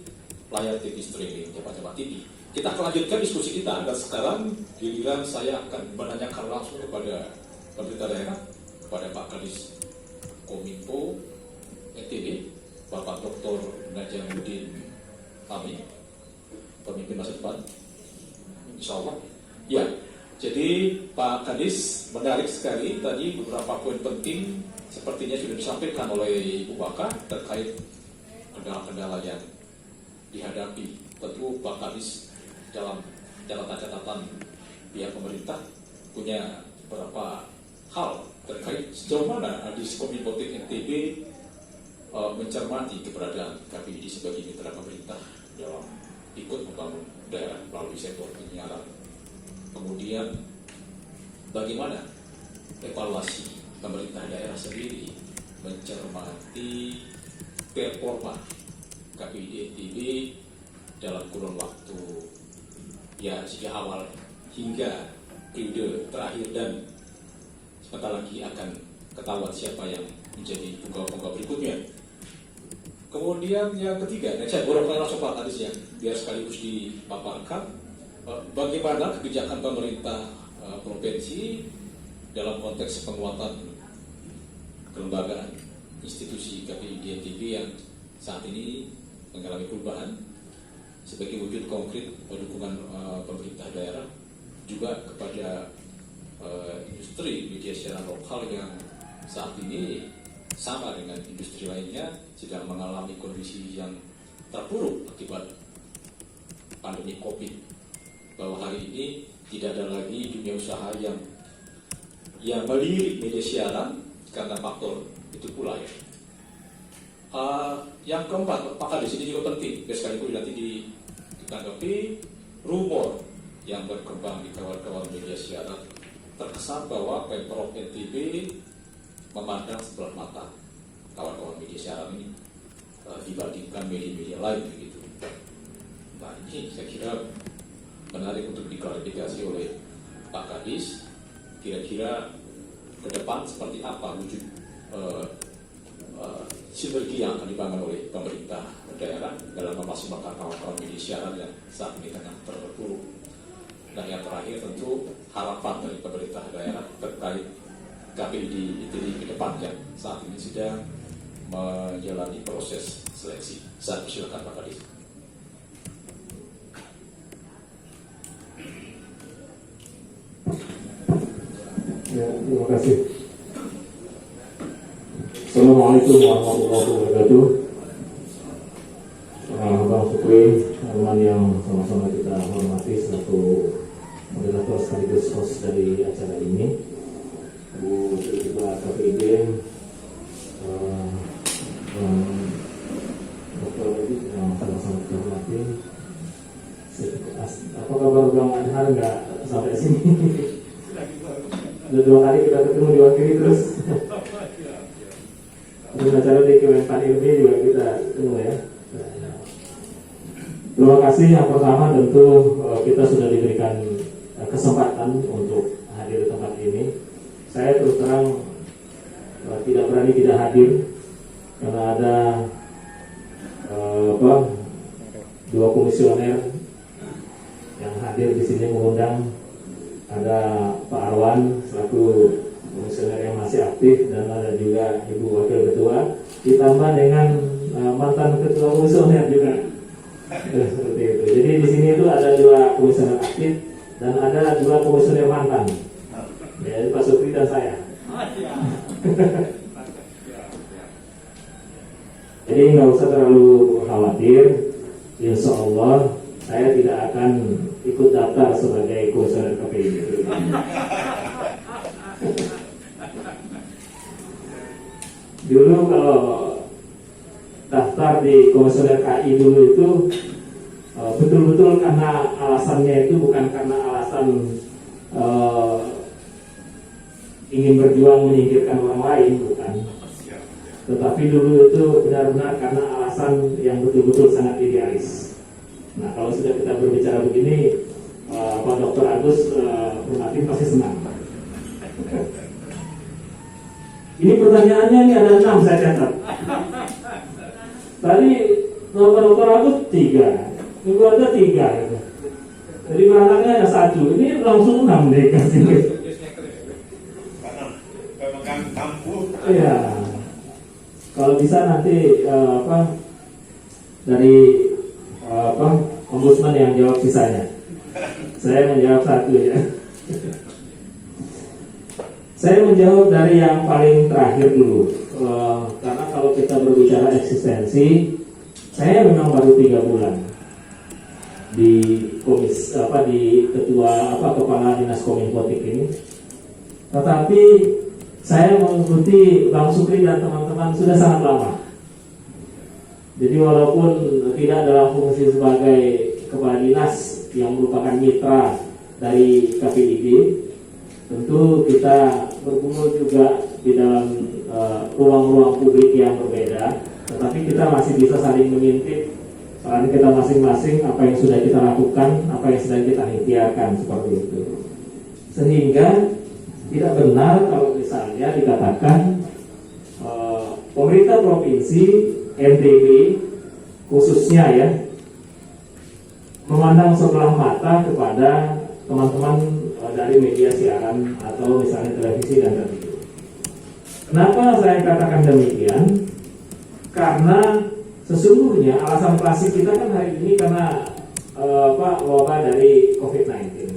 layar TV streaming Jawa TV. Kita akan lanjutkan diskusi kita, dan sekarang giliran saya akan menanyakan langsung kepada pemerintah daerah, kepada Pak Kadis Kominfo NTB, Bapak Dr. Najamuddin Amin, pemimpin masa depan, insya Allah. Ya, jadi Pak Kadis, menarik sekali tadi beberapa poin penting sepertinya sudah disampaikan oleh Ibu Baka terkait kendala-kendala yang dihadapi. Tentu Pak Kadis dalam catatan pihak pemerintah punya beberapa hal terkait sejauh mana Adis Kominfo NTB mencermati keberadaan KPID sebagai mitra pemerintah dalam ikut membangun daerah melalui sektor penyiaran. Kemudian bagaimana evaluasi pemerintah daerah sendiri mencermati performa KPID NTB dalam kurun waktu ya sejak awal hingga periode terakhir, dan sebentar lagi akan ketahuan siapa yang menjadi punggawa-punggawa berikutnya. Kemudian yang ketiga, saya borongkan langsung Pak Kadis ya, biar sekaligus dipaparkan bagaimana kebijakan pemerintah provinsi dalam konteks penguatan kelembagaan institusi KPID NTB yang saat ini mengalami perubahan sebagai wujud konkret dukungan pemerintah daerah juga kepada industri media siaran lokal yang saat ini sama dengan industri lainnya sedang mengalami kondisi yang terpuruk akibat pandemi COVID, bahwa hari ini tidak ada lagi dunia usaha yang melirik media siaran karena faktor itu pula ya. Yang keempat, Pak Kadis, ini juga penting, sekaligus nanti ditanggapi rumor yang berkembang di kawan-kawan media siaran terkesan bahwa Pemprov NTB memandang sebelah mata kawan-kawan media siaran ini dibandingkan media-media lain begitu. Nah, ini saya kira menarik untuk diklarifikasi oleh Pak Kadis, kira-kira ke depan seperti apa wujud sinergi yang akan dibangun oleh pemerintah daerah dalam memaksimalkan kawan-kawan media siaran yang saat ini tengah terpuruk. Dan yang terakhir tentu harapan dari pemerintah daerah terkait KPID ITB ke depan yang saat ini sedang menjalani proses seleksi. Saya persilakan Pak Kadis. Ya, terima kasih. Assalamualaikum warahmatullahi wabarakatuh. Bang Supri, teman yang sama-sama kita hormati selaku moderator sekaligus host dari acara ini, Bu Ketua KPID, Dr. Edith yang sama-sama kita hormati. Apa kabar Bang Anhar, nggak sampai sini? Udah 2 kali kita ketemu diwakili terus. Di acara di Kemenpan ini juga kita ketemu ya. Terima kasih. Yang pertama tentu kita sudah diberikan kesempatan untuk hadir di tempat ini. Saya terus terang tidak berani tidak hadir karena ada 2 komisioner yang hadir di sini mengundang. Ada Pak Arwan selaku komisioner yang masih aktif dan ada juga Ibu Wakil Ketua, ditambah dengan mantan Ketua Komisioner juga. Seperti itu. Jadi di sini itu ada 2 komisioner aktif dan ada 2 komisioner mantan. Ya, Pak Supri dan saya. Jadi nggak usah terlalu khawatir. Insya Allah saya tidak akan ikut daftar sebagai komisioner KPID. Dulu kalau daftar di komisioner KI dulu itu betul-betul karena alasannya itu bukan karena alasan ingin berjuang menyingkirkan orang lain, bukan. Tetapi dulu itu benar-benar karena alasan yang betul-betul sangat idealis. Nah, kalau sudah kita berbicara begini, Pak Dr. Agus Permatin pasti senang. Ini pertanyaannya ini ada 6 saya catat. Tadi Dr. Agus 3, Ibu ada 3 gitu. Jadi beranaknya ada 1, ini langsung 6 deh kasih. Iya. Kalau bisa nanti dari ombudsman yang jawab sisanya. Saya menjawab 1 ya. Saya menjawab dari yang paling terakhir dulu. Karena kalau kita berbicara eksistensi, saya memang baru 3 bulan di di ketua kepala dinas Kominfotik ini. Tetapi saya mengikuti Bang Supri dan teman-teman sudah sangat lama. Jadi walaupun tidak dalam fungsi sebagai kepala dinas yang merupakan mitra dari KPID, tentu kita bergumul juga di dalam ruang-ruang publik yang berbeda, tetapi kita masih bisa saling mengintip peran kita masing-masing, apa yang sudah kita lakukan, apa yang sedang kita ikhtiarkan, seperti itu. Sehingga tidak benar kalau misalnya dikatakan pemerintah provinsi NTB khususnya ya memandang sebelah mata kepada teman-teman dari media siaran atau misalnya televisi dan radio. Kenapa saya katakan demikian? Karena sesungguhnya alasan klasik kita kan hari ini karena wabah dari COVID-19.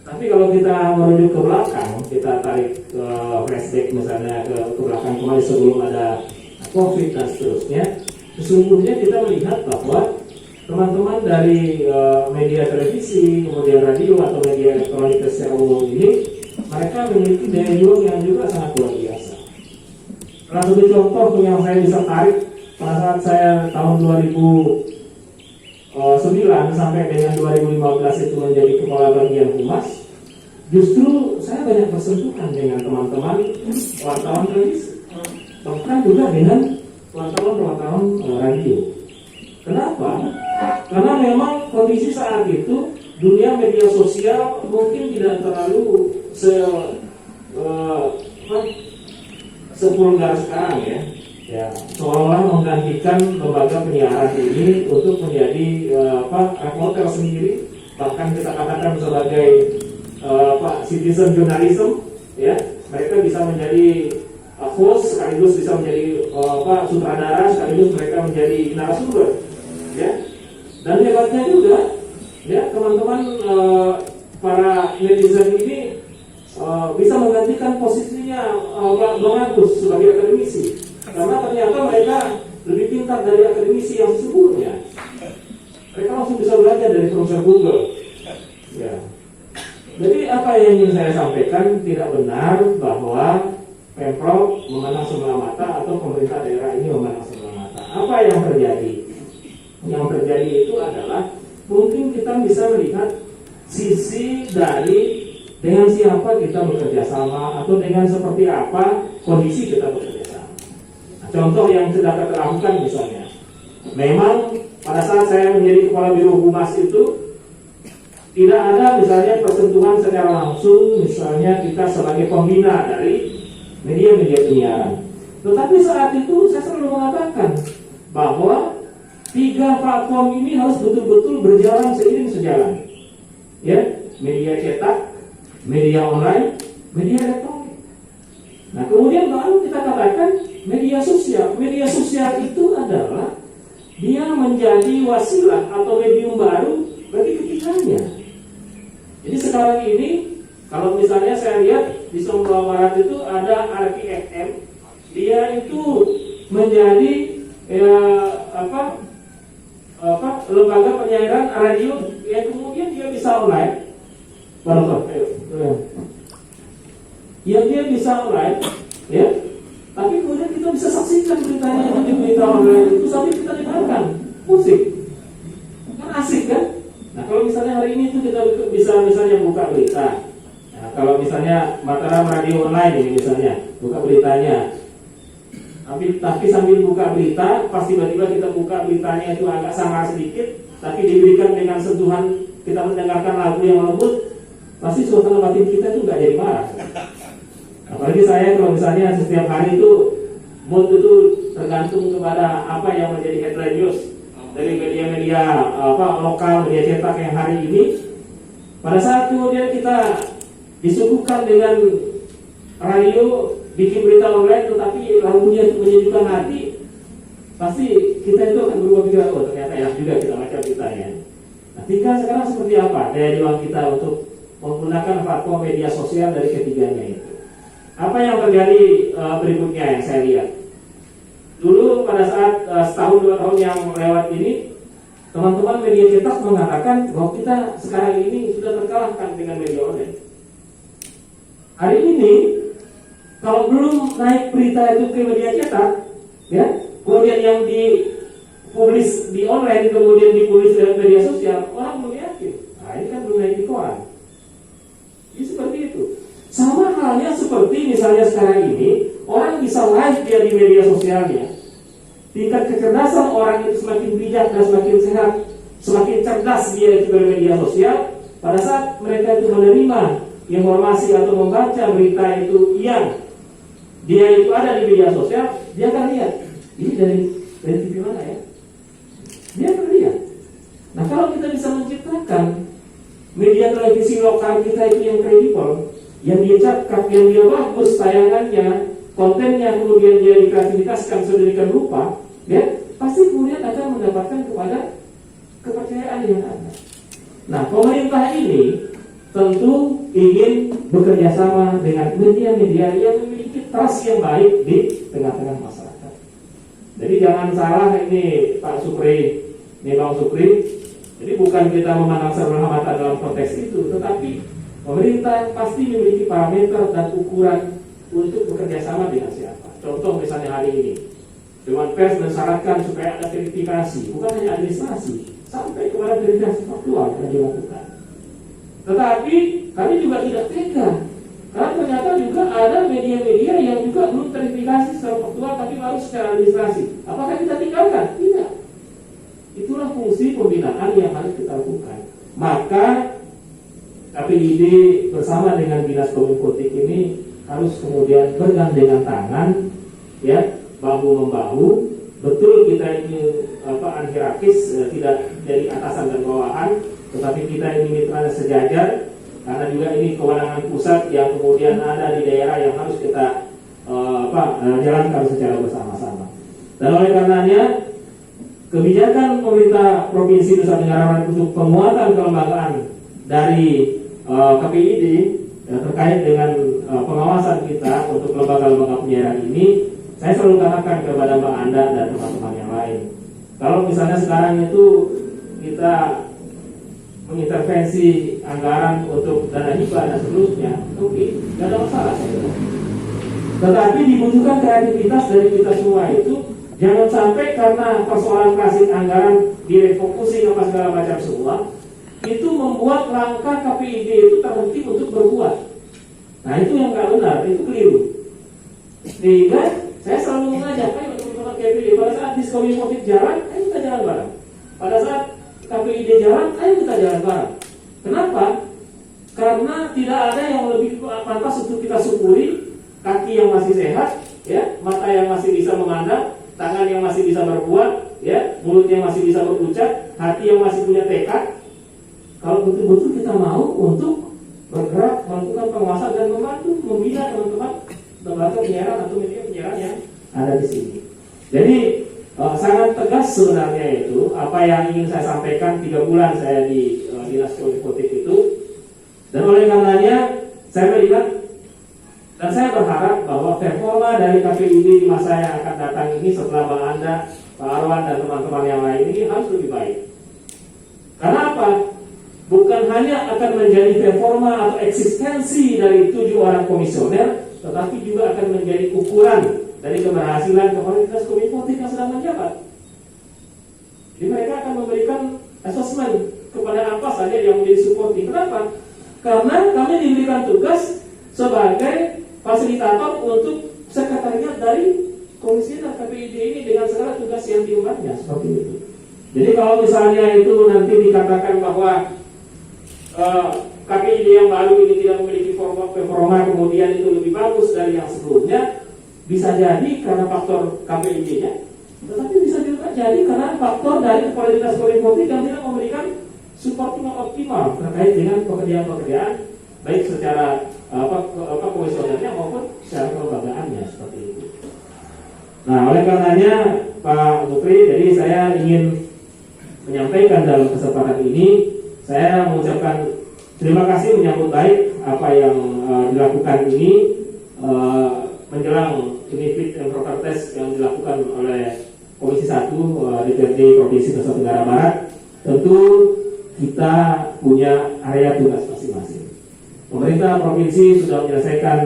Tapi kalau kita merujuk ke belakang, kita tarik ke flashback misalnya ke belakang kemarin sebelum ada COVID dan seterusnya, sesungguhnya kita melihat bahwa teman-teman dari media televisi, kemudian radio atau media elektronik secara umum ini, mereka memiliki daya juang yang juga sangat luar biasa. Salah satu contoh yang saya bisa tarik pada saat saya tahun 2009 sampai dengan 2015 itu menjadi kepala bagian humas, justru saya banyak bersentuhan dengan teman-teman wartawan televisi, bahkan juga dengan wartawan radio. Kenapa? Karena memang kondisi saat itu dunia media sosial mungkin tidak terlalu sevulgar sekarang ya seolah-olah menggantikan lembaga penyiaran ini untuk menjadi reporter sendiri bahkan kita katakan sebagai citizen journalism, ya, mereka bisa menjadi host, sekaligus bisa menjadi sutradara, sekaligus mereka menjadi narasumber, ya. Dan hebatnya juga, ya, teman-teman para netizen ini bisa menggantikan posisinya Bang Agus sebagai akademisi, karena ternyata mereka lebih pintar dari akademisi yang sesungguhnya. Mereka langsung bisa belajar dari Profesor Google, ya. Jadi apa yang ingin saya sampaikan, tidak benar bahwa Pemprov memandang sebelah mata atau pemerintah daerah ini memandang sebelah mata. Apa yang terjadi? Yang terjadi itu adalah mungkin kita bisa melihat sisi dari dengan siapa kita bekerja sama atau dengan seperti apa kondisi kita bekerja sama. Nah, contoh yang sudah kita lakukan misalnya, memang pada saat saya menjadi Kepala Biro Humas itu tidak ada misalnya persentuhan secara langsung, misalnya kita sebagai pembina dari media-media penyiaran. Tetapi saat itu saya selalu mengatakan bahwa 3 platform ini harus betul-betul berjalan seiring sejalan. Ya, media cetak, media online, media elektronik. Nah, kemudian baru kita katakan media sosial. Media sosial itu adalah dia menjadi wasilah atau medium baru bagi ketikanya. Jadi sekarang ini, kalau misalnya saya lihat di Sumbawa Barat itu ada RPFM, dia itu menjadi lembaga penyiaran radio yang kemudian dia bisa online. Yang dia bisa online, ya. Tapi kemudian kita bisa saksikan beritanya di berita online itu sampai kita dengarkan musik. Kan asik kan? Nah, kalau misalnya hari ini itu kita bisa misalnya buka berita. Nah, kalau misalnya Mataram Radio Online ini misalnya buka beritanya. Tapi sambil buka berita, pasti tiba-tiba kita buka beritanya itu agak sangar sedikit, tapi diberikan dengan sentuhan kita mendengarkan lagu yang lembut, pasti suasana batin kita itu nggak jadi marah. Apalagi saya kalau misalnya setiap hari itu mood itu tergantung kepada apa yang menjadi headline news dari media-media lokal, media cetak yang hari ini. Pada saat kemudian kita disuguhkan dengan radio bikin berita online, tetapi lagunya itu menyejukkan hati, pasti kita itu akan berubah pikiran, oh ternyata enak juga kita baca beritanya. Nah, tinggal sekarang seperti apa daya juang kita untuk menggunakan platform media sosial dari ketiganya itu. Apa yang terjadi berikutnya yang saya lihat? Dulu pada saat setahun 2 tahun yang lewat ini, teman-teman media cetak mengatakan bahwa kita sekarang ini sudah terkalahkan dengan media online. Hari ini, kalau belum naik berita itu ke media cetak, ya, kemudian yang dipublis di online, kemudian dipublis lewat media sosial, orang belum yakin. Nah, ini kan belum naik di koran. Jadi seperti itu. Sama halnya seperti misalnya sekarang ini, orang bisa live dia di media sosialnya. Tingkat kecerdasan orang itu semakin bijak dan semakin sehat, semakin cerdas dia itu dari media sosial. Pada saat mereka itu menerima informasi atau membaca berita itu yang dia itu ada di media sosial, dia akan lihat ini dari TV mana ya? Dia akan lihat. Nah, kalau kita bisa menciptakan media televisi lokal kita itu yang kredibel, yang dia cakap, yang dia bagus tayangannya, kontennya kemudian dia diklasifikasikan sedemikian rupa, ya, pasti kemudian akan mendapatkan kepada kepercayaan yang ada. Nah, pemerintah ini tentu ingin bekerja sama dengan media-media yang memiliki trust yang baik di tengah-tengah masyarakat. Jadi jangan salah ini Pak Supri, ini Bang Supri. Jadi bukan kita memandang sebelah mata dalam konteks itu, tetapi pemerintah pasti memiliki parameter dan ukuran untuk bekerja sama dengan siapa. Contoh misalnya hari ini, Dewan Pers mensyaratkan supaya ada verifikasi, bukan hanya administrasi, sampai kepada verifikasi faktual yang dilakukan. Tetapi kami juga tidak tega, karena ternyata juga ada media-media yang juga belum verifikasi secara faktual, tapi baru secara administrasi. Apakah kita tinggalkan? Tidak. Itulah fungsi pembinaan yang harus kita lakukan. Maka KPID bersama dengan Dinas Kominfotik ini harus kemudian bergandengan tangan, ya, bahu membahu. Betul kita ini anhierarkis, tidak dari atasan dan bawahan, tetapi kita ini mitra sejajar, karena juga ini kewenangan pusat yang kemudian ada di daerah yang harus kita jalankan secara bersama-sama. Dan oleh karenanya kebijakan pemerintah Provinsi Nusa Tenggara Barat untuk penguatan kelembagaan dari KPID terkait dengan pengawasan kita untuk lembaga-lembaga penyiaran ini, saya selalu katakan kepada Mbak Anda dan teman-teman yang lain, kalau misalnya sekarang itu kita mengintervensi anggaran untuk dana hibah dan seterusnya, oke, tidak ada masalah. Tetapi dibutuhkan kreativitas dari kita semua itu. Jangan sampai karena persoalan klasik anggaran direfocusing apa segala macam semua, itu membuat langkah KPID itu terhenti untuk berbuat. Nah itu yang nggak benar, itu keliru. Sehingga saya selalu mengajak, ayo teman-teman KPID, pada saat diskon COVID jalan, ayo kita jalan bareng. Pada saat KPID jalan, ayo kita jalan bareng. Kenapa? Karena tidak ada yang lebih pantas untuk kita syukuri. Kaki yang masih sehat, ya, mata yang masih bisa memandang, tangan yang masih bisa berbuat, ya, mulut yang masih bisa berucap, hati yang masih punya tekad. Kalau betul-betul kita mau untuk bergerak melakukan pengawasan dan membantu membina teman-teman lembaga penyiaran atau media penyiaran yang ada di sini. Jadi sangat tegas sebenarnya itu apa yang ingin saya sampaikan 3 bulan saya di Dinas Kominfotik itu. Dan oleh karenanya saya melihat dan saya berharap bahwa performa dari KPID di masa yang akan datang ini setelah Bang Anda, Pak Arwan dan teman-teman yang lain ini harus lebih baik. Karena apa? Bukan hanya akan menjadi performa atau eksistensi dari 7 orang komisioner, tetapi juga akan menjadi ukuran dari keberhasilan kepala dinas Kominfotik yang sedang menjabat. Jadi mereka akan memberikan asesmen kepada apa saja yang menjadi supporting. Kenapa? Karena kami diberikan tugas sebagai fasilitator untuk sekretariat dari komisioner KPID ini dengan segala tugas yang diembannya seperti itu. Jadi kalau misalnya itu nanti dikatakan bahwa KPID yang baru ini tidak memiliki performa kemudian itu lebih bagus dari yang sebelumnya, bisa jadi karena faktor KPID-nya, tetapi bisa juga jadi karena faktor dari kepala dinas Kominfotik yang tidak memberikan support yang optimal terkait dengan pekerjaan-pekerjaan baik secara komisionernya maupun secara kelembagaannya seperti itu. Nah, oleh karenanya Pak Mukri, jadi saya ingin menyampaikan dalam kesempatan ini, saya mengucapkan terima kasih menyambut baik apa yang dilakukan ini menjelang ini fit and proper test yang dilakukan oleh Komisi 1 DPRD Provinsi Nusa Tenggara Barat. Tentu kita punya area tugas masing-masing. Pemerintah provinsi sudah menyelesaikan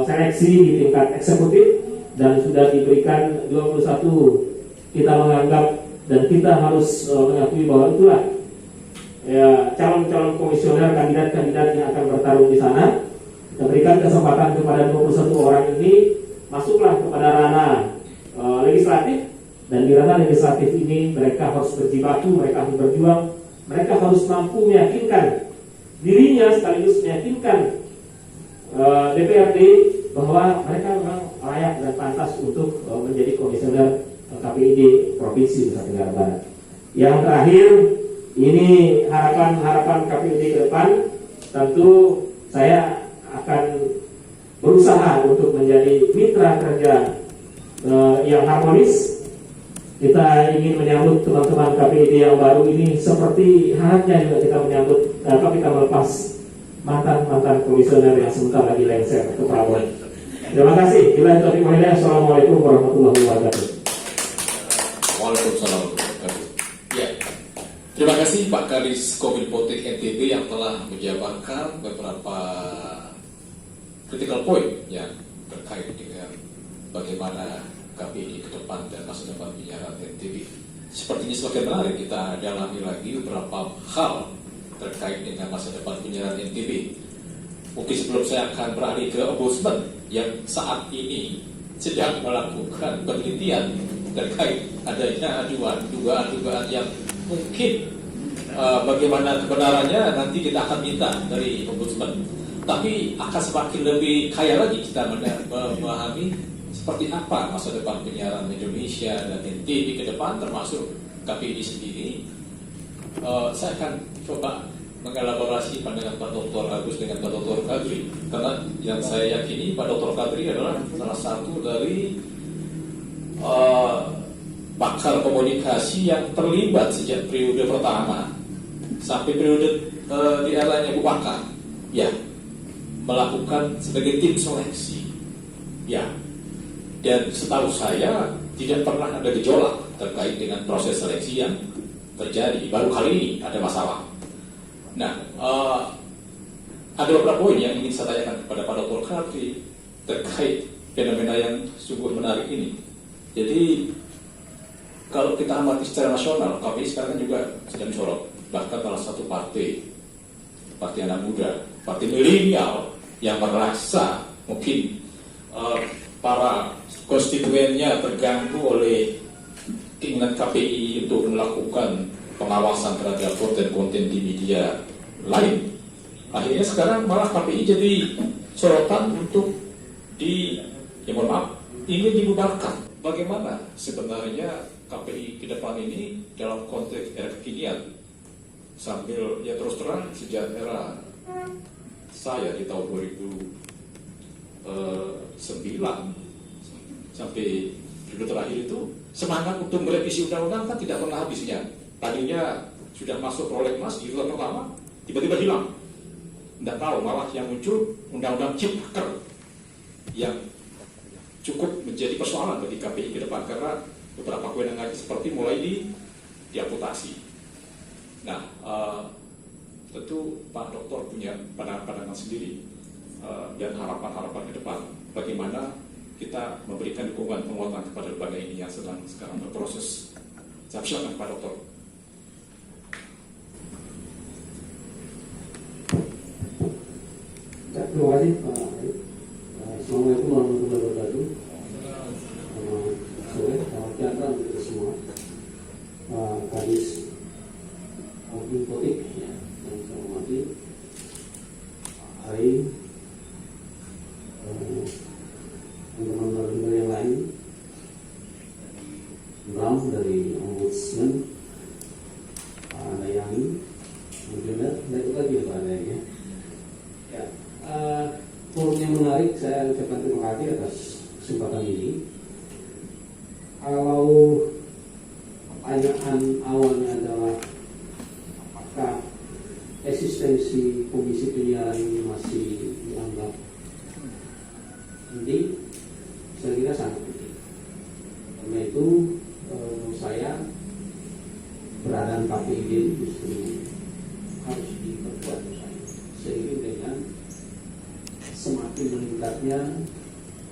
seleksi di tingkat eksekutif dan sudah diberikan 21. Kita menganggap dan kita harus mengakui bahwa itulah ya, calon-calon komisioner, kandidat-kandidat yang akan bertarung di sana. Kita berikan kesempatan kepada 21 orang ini masuklah kepada ranah legislatif, dan di ranah legislatif ini mereka harus berjibaku, mereka harus berjuang, mereka harus mampu meyakinkan dirinya sekaligus meyakinkan DPRD bahwa mereka memang layak dan pantas untuk menjadi komisioner KPID Provinsi Nusa Tenggara Barat. Yang terakhir, ini harapan KPID ke depan, tentu saya akan berusaha untuk menjadi mitra kerja yang harmonis. Kita ingin menyambut teman-teman KPID yang baru ini seperti halnya juga kita menyambut kita melepas mantan komisioner yang sebentar lagi lengser ke pelabuhan. Terima kasih. Assalamualaikum warahmatullahi wabarakatuh. Waalaikumsalam. Ya. Terima kasih Pak Kadis Kominfotik NTB yang telah menjabarkan beberapa critical point yang terkait dengan bagaimana KPID ke depan dan masa depan penyiaran NTB. Sepertinya semakin menarik kita dalami lagi beberapa hal terkait dengan masa depan penyiaran NTB. Mungkin sebelum saya akan beralih ke Ombudsman yang saat ini sedang melakukan penelitian terkait adanya dugaan-dugaan yang mungkin bagaimana kebenarannya nanti kita akan minta dari Ombudsman. Tapi akan semakin lebih kaya lagi kita memahami seperti apa masa depan penyiaran Indonesia dan NTB ke depan, termasuk KPID sendiri. saya akan coba mengelaborasi pandangan Pak Dr. Agus dengan Pak Dr. Kadri, karena yang saya yakini Pak Dr. Kadri adalah salah satu dari pakar komunikasi yang terlibat sejak periode pertama sampai periode di eranya Bu Bakar, ya, melakukan sebagai tim seleksi, ya, dan setahu saya tidak pernah ada gejolak terkait dengan proses seleksi yang terjadi. Baru kali ini ada masalah. Nah, ada beberapa poin yang ingin saya tanyakan kepada Pak Dr. Kadri terkait fenomena yang sungguh menarik ini. Jadi, kalau kita amati secara nasional, KPI sekarang juga sedang disorot. Bahkan salah satu partai anak muda, partai milenial yang merasa mungkin para konstituennya terganggu oleh keinginan KPI untuk melakukan pengawasan terhadap konten-konten di media lain. Akhirnya sekarang malah KPI jadi sorotan untuk mohon maaf, ingin dibubarkan. Bagaimana sebenarnya KPI ke depan ini dalam konteks era kekinian? Sambil ya terus terang sejak era saya di tahun 2009 sampai periode terakhir itu, semangat untuk merevisi undang-undang kan tidak pernah habisnya. Tadinya sudah masuk prolegnas di urutan pertama, tiba-tiba hilang. Tidak tahu, malah yang muncul undang-undang Ciptaker yang cukup menjadi persoalan bagi KPI ke depan karena beberapa kewenangan seperti mulai diamputasi. Nah, tentu Pak Dokter punya pandangan sendiri dan harapan-harapan ke depan bagaimana kita memberikan dukungan penguatan kepada lembaga ini yang sedang sekarang berproses. Saya silakan Pak Dokter. Terima kasih Pak. Assalamualaikum warahmatullahi wabarakatuh. Selamat sore, selamat datang untuk semua. Kadis Infotik yang saya hormati, hari teman-teman narasumber yang lain, Bram dari Ombudsman, Pak Dayani, mungkin itu lagi Pak Dayani. Ya, forum yang menarik, saya ucapkan terima kasih atas kesempatan ini. Kalau pertanyaan awalnya adalah apakah eksistensi komisi penyiaran ini masih dianggap penting, saya kira sangat penting. Karena itu menurut saya keberadaan KPI justru harus diperkuat seiring dengan semakin meningkatnya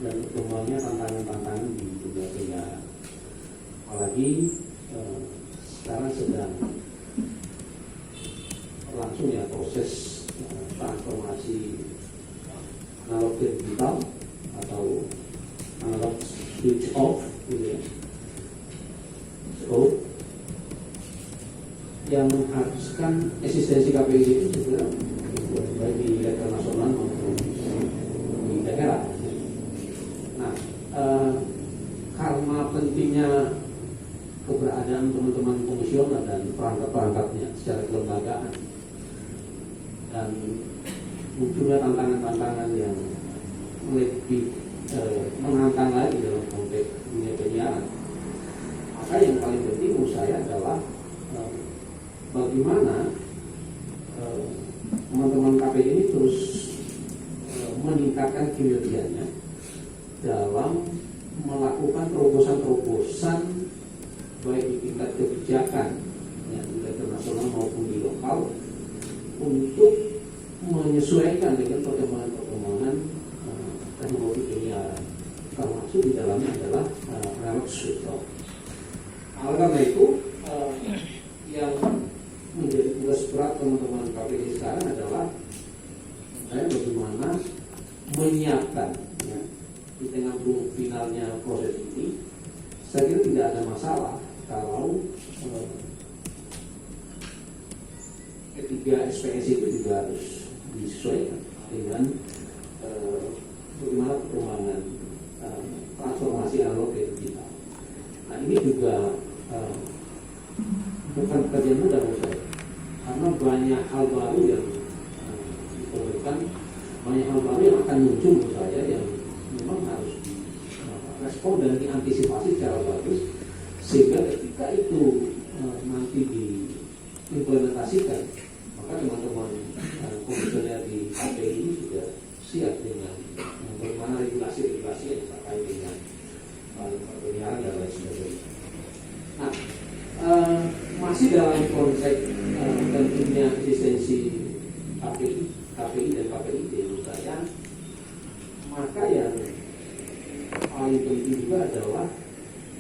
dan berkembangnya tantangan-tantangan di dunia penyiaran. Apalagi sekarang sedang berlangsung ya proses transformasi analog ke digital atau analog switch off gitu ya. So, yang mengharuskan eksistensi KPI itu sebenarnya baik di level nasional maupun di daerah. Nah, karena pentingnya keberadaan teman-teman komisioner dan perangkat-perangkatnya secara kelembagaan dan munculnya tantangan-tantangan yang lebih menantang lagi dalam konteks dunia penyiaran, maka yang paling penting menurut saya adalah bagaimana teman-teman KPI ini terus meningkatkan kinerjanya dalam melakukan terobosan-terobosan baik di tingkat kebijakan ya, di level nasional maupun di lokal untuk menyesuaikan dengan perkembangan teknologi penyiaran, termasuk di dalamnya adalah analog switch off. Oleh karena itu yang menjadi tugas berat teman-teman KPI sekarang adalah bagaimana menyiapkan ya, di tengah belum finalnya proses ini. Saya kira tidak ada masalah kalau ketiga SPS itu juga harus disesuaikan dengan bagaimana perkembangan transformasi analog ke digital. Nah ini juga bukan pekerjaan mudah menurut saya. banyak hal baru yang diperlukan, banyak hal baru yang akan muncul menurut saya yang memang harus respon dan diantisipasi secara bagus, sehingga ketika itu nanti diimplementasikan, maka teman-teman komisioner di KPI ini juga siap dengan bagaimana regulasi-regulasi yang terkait dengan perpeliharanan dan lain sebagainya. Nah, masih dalam konteks tentunya eksistensi KPI dan KPID menurut saya, maka yang paling penting juga adalah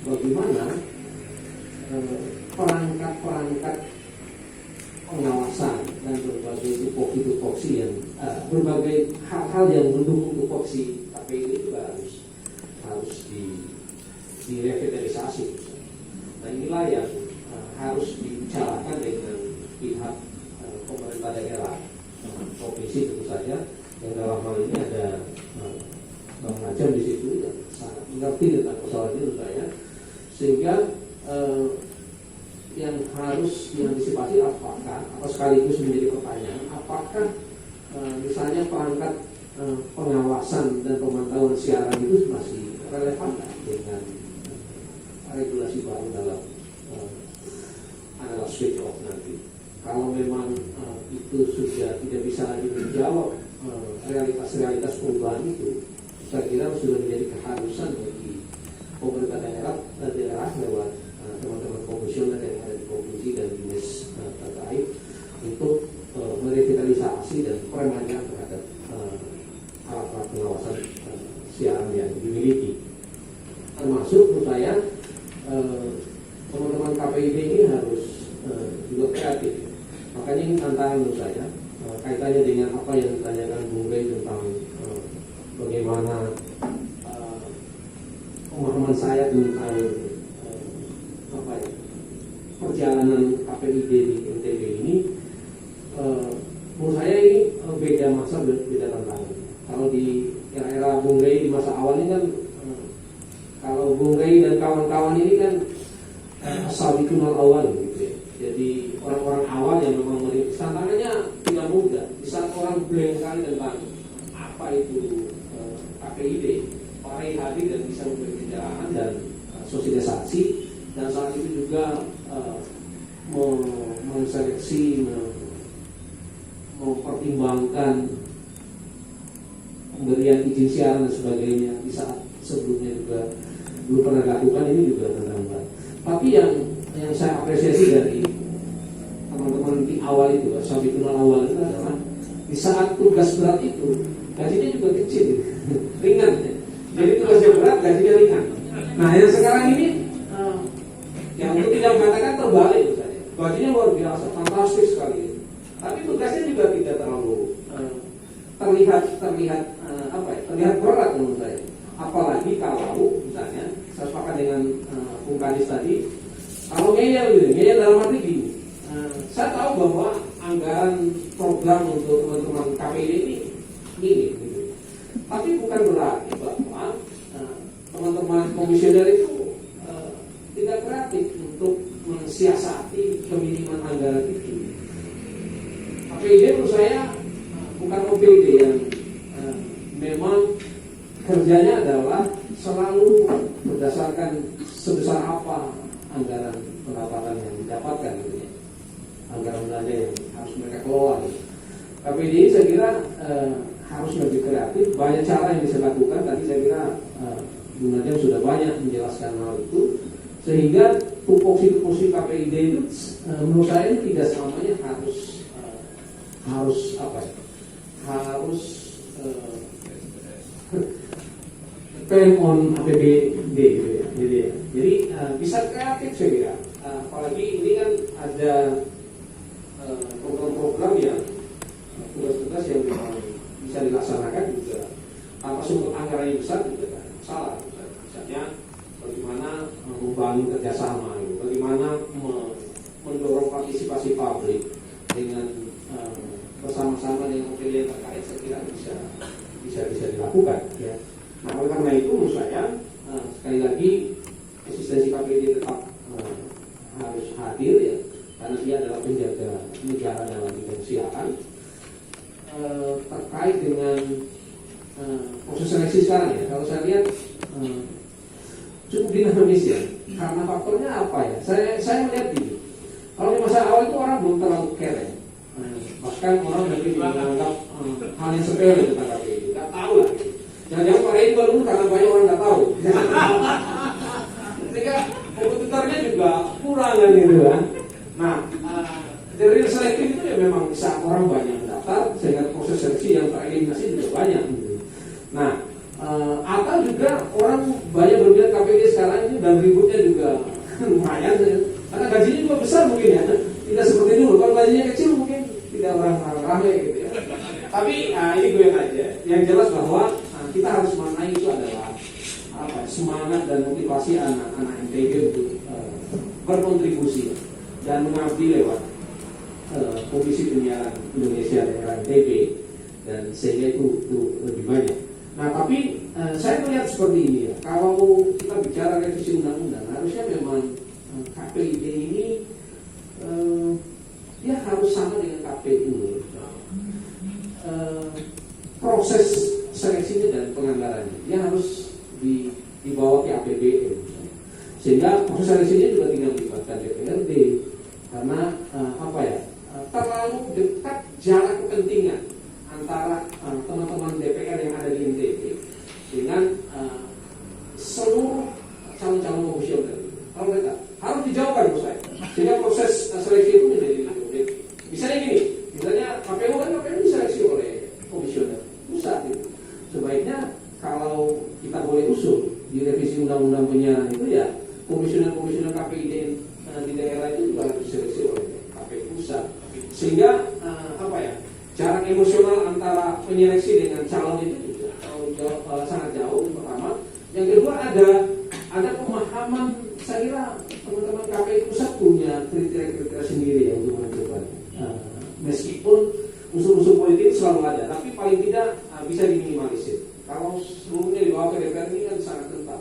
bagaimana perangkat-perangkat pengawasan dan berbagai tupoksi yang berbagai hal-hal yang mendukung tupoksi KPI itu juga harus direvitalisasi. Nah, inilah yang harus dibicarakan dengan pihak pemerintah daerah, provinsi tentu saja, yang dalam hal ini ada Bang Najam di situ yang sangat mengerti tentang persoalan itu saya, sehingga yang harus diantisipasi apakah, atau sekaligus menjadi pertanyaan, apakah misalnya perangkat pengawasan dan pemantauan siaran itu masih relevan dengan regulasi baru dalam analog switch off nanti. Kalau memang itu sudah tidak bisa lagi menjawab realitas-realitas perubahan itu, saya kira sudah menjadi keharusan bagi pemerintah daerah lewat teman-teman komisioner yang ada di provinsi dan dinas terkait untuk merevitalisasi dan peremajaan terhadap alat-alat pengawasan siaran yang dimiliki. Termasuk menurut saya teman-teman KPID ini harus juga kreatif. Makanya ini tantangan menurut saya, kaitannya dengan apa yang ditanyakan Bung Rey tentang bagaimana pemahaman saya tentang perjalanan KPID di NTB ini. Menurut saya ini beda masa, beda tantangan. Kalau di era Bung Rey di masa awal ini kan, kalau Bung Rey dan kawan-kawan ini kan asal dikenal awal gitu ya. Jadi orang-orang awal yang memang merintis, tantangannya tidak mudah. Di saat orang blank sekali tentang apa itu KPID, Pak Rey hadir dan bisa memberi pencerahan dan sosialisasi, dan saat itu juga menseleksi, mempertimbangkan pemberian izin siaran dan sebagainya di saat sebelumnya juga belum pernah dilakukan. Ini juga tantangan. Tapi yang saya apresiasi dari teman-teman di awal itu, sampai kenal awal itu adalah di saat tugas berat itu gajinya juga kecil, ringan. Jadi tugasnya berat, gajinya ringan. Nah, yang sekarang ini yang itu tidak mengatakan terbalik misalnya. Gajinya luar biasa, fantastis sekali. Tapi tugasnya juga tidak terlalu terlihat berat menurut saya. Apalagi kalau misalnya saya sepakat dengan Bung Kadis tadi, kalau ngeyel dalam arti gini, saya tahu bahwa anggaran program untuk teman-teman KPID ini gitu. Tapi bukan berarti bahwa teman-teman komisioner itu tidak kreatif untuk mensiasati keminiman anggaran itu. KPID menurut saya bukan OPD yang memang kerjanya adalah selalu berdasarkan sebesar apa anggaran pendapatan yang didapatkan gitu ya. Anggaran belanja yang harus mereka kelola gitu. KPID saya kira harus lebih kreatif, banyak cara yang bisa dilakukan. Tadi saya kira Bung Najam sudah banyak menjelaskan hal itu, sehingga tupoksi KPID itu menurut saya tidak selamanya harus depend on APBD gitu ya. Jadi bisa kreatif saya kira. Apalagi ini kan ada program-program yang tugas-tugas yang bisa dilaksanakan juga tanpa sumber anggaran yang besar juga kan salah. Misalnya bagaimana membangun kerjasama, bagaimana mendorong partisipasi publik dengan bersama-sama dengan OPD yang terkait, saya kira bisa dilakukan ya. Nah, oleh karena itu menurut saya sekali lagi eksistensi KPID tetap harus hadir ya, karena dia adalah penjaga negara dalam kemanusiaan terkait dengan proses seleksi sekarang ya. Kalau saya lihat cukup dinamis ya. Karena faktornya apa ya? Saya melihat gini. Kalau di masa awal itu orang belum terlalu care. Bahkan orang mungkin menganggap hal yang sepele tentang KPI. Nggak tahu lah. Jangan-jangan Pak Rey baru karena banyak orang nggak tahu. Sehingga kompetitornya juga kurang kan gitu kan. Nah, dari selektif itu ya memang saat orang banyak mendaftar sehingga proses seleksi yang tereliminasi juga banyak. Nah, atau juga orang banyak berpikir KPI sekarang ini dan ributnya juga lumayan karena gajinya juga besar mungkin ya. Tidak seperti dulu. Kalau gajinya kecil mungkin tidak orang ramai gitu ya. Tapi ini gue aja. Yang jelas bahwa kita harus mengenai itu adalah semangat dan motivasi anak-anak NTB untuk berkontribusi dan mengabdi lewat Komisi Penyiaran Indonesia daerah NTB, dan sehingga itu lebih banyak. Nah, tapi saya melihat seperti ini ya. Kalau kita bicara revisi undang-undang, harusnya memang KPID ini dia harus sama dengan KPU. Proses seleksinya dan penganggarannya dia harus dibawa ke APBN, sehingga proses seleksinya juga tidak melibatkan DPRD karena terlalu dekat jarak kepentingan antara teman-teman DPR yang ada di NTB dengan seluruh calon-calon komisioner. Kalau mereka harus dijauhkan menurut saya, sehingga proses seleksi itu menjadi objektif. Misalnya gini, misalnya KPU diseleksi oleh komisioner pusat itu. Sebaiknya kalau kita boleh usul di revisi undang-undang penyiaran itu ya komisioner-komisioner KPID di daerah itu juga harus diseleksi oleh KPU pusat, sehingga jarak emosional antara penyeleksi dengan calon itu juga sangat jauh. Pertama, yang kedua ada pemahaman. Saya kira teman-teman KPI pusat punya kriteria-kriteria sendiri ya untuk menentukan. Meskipun unsur-unsur politik selalu ada, tapi paling tidak bisa diminimalisir. Kalau seluruhnya dibawa ke DPR ini kan sangat kental,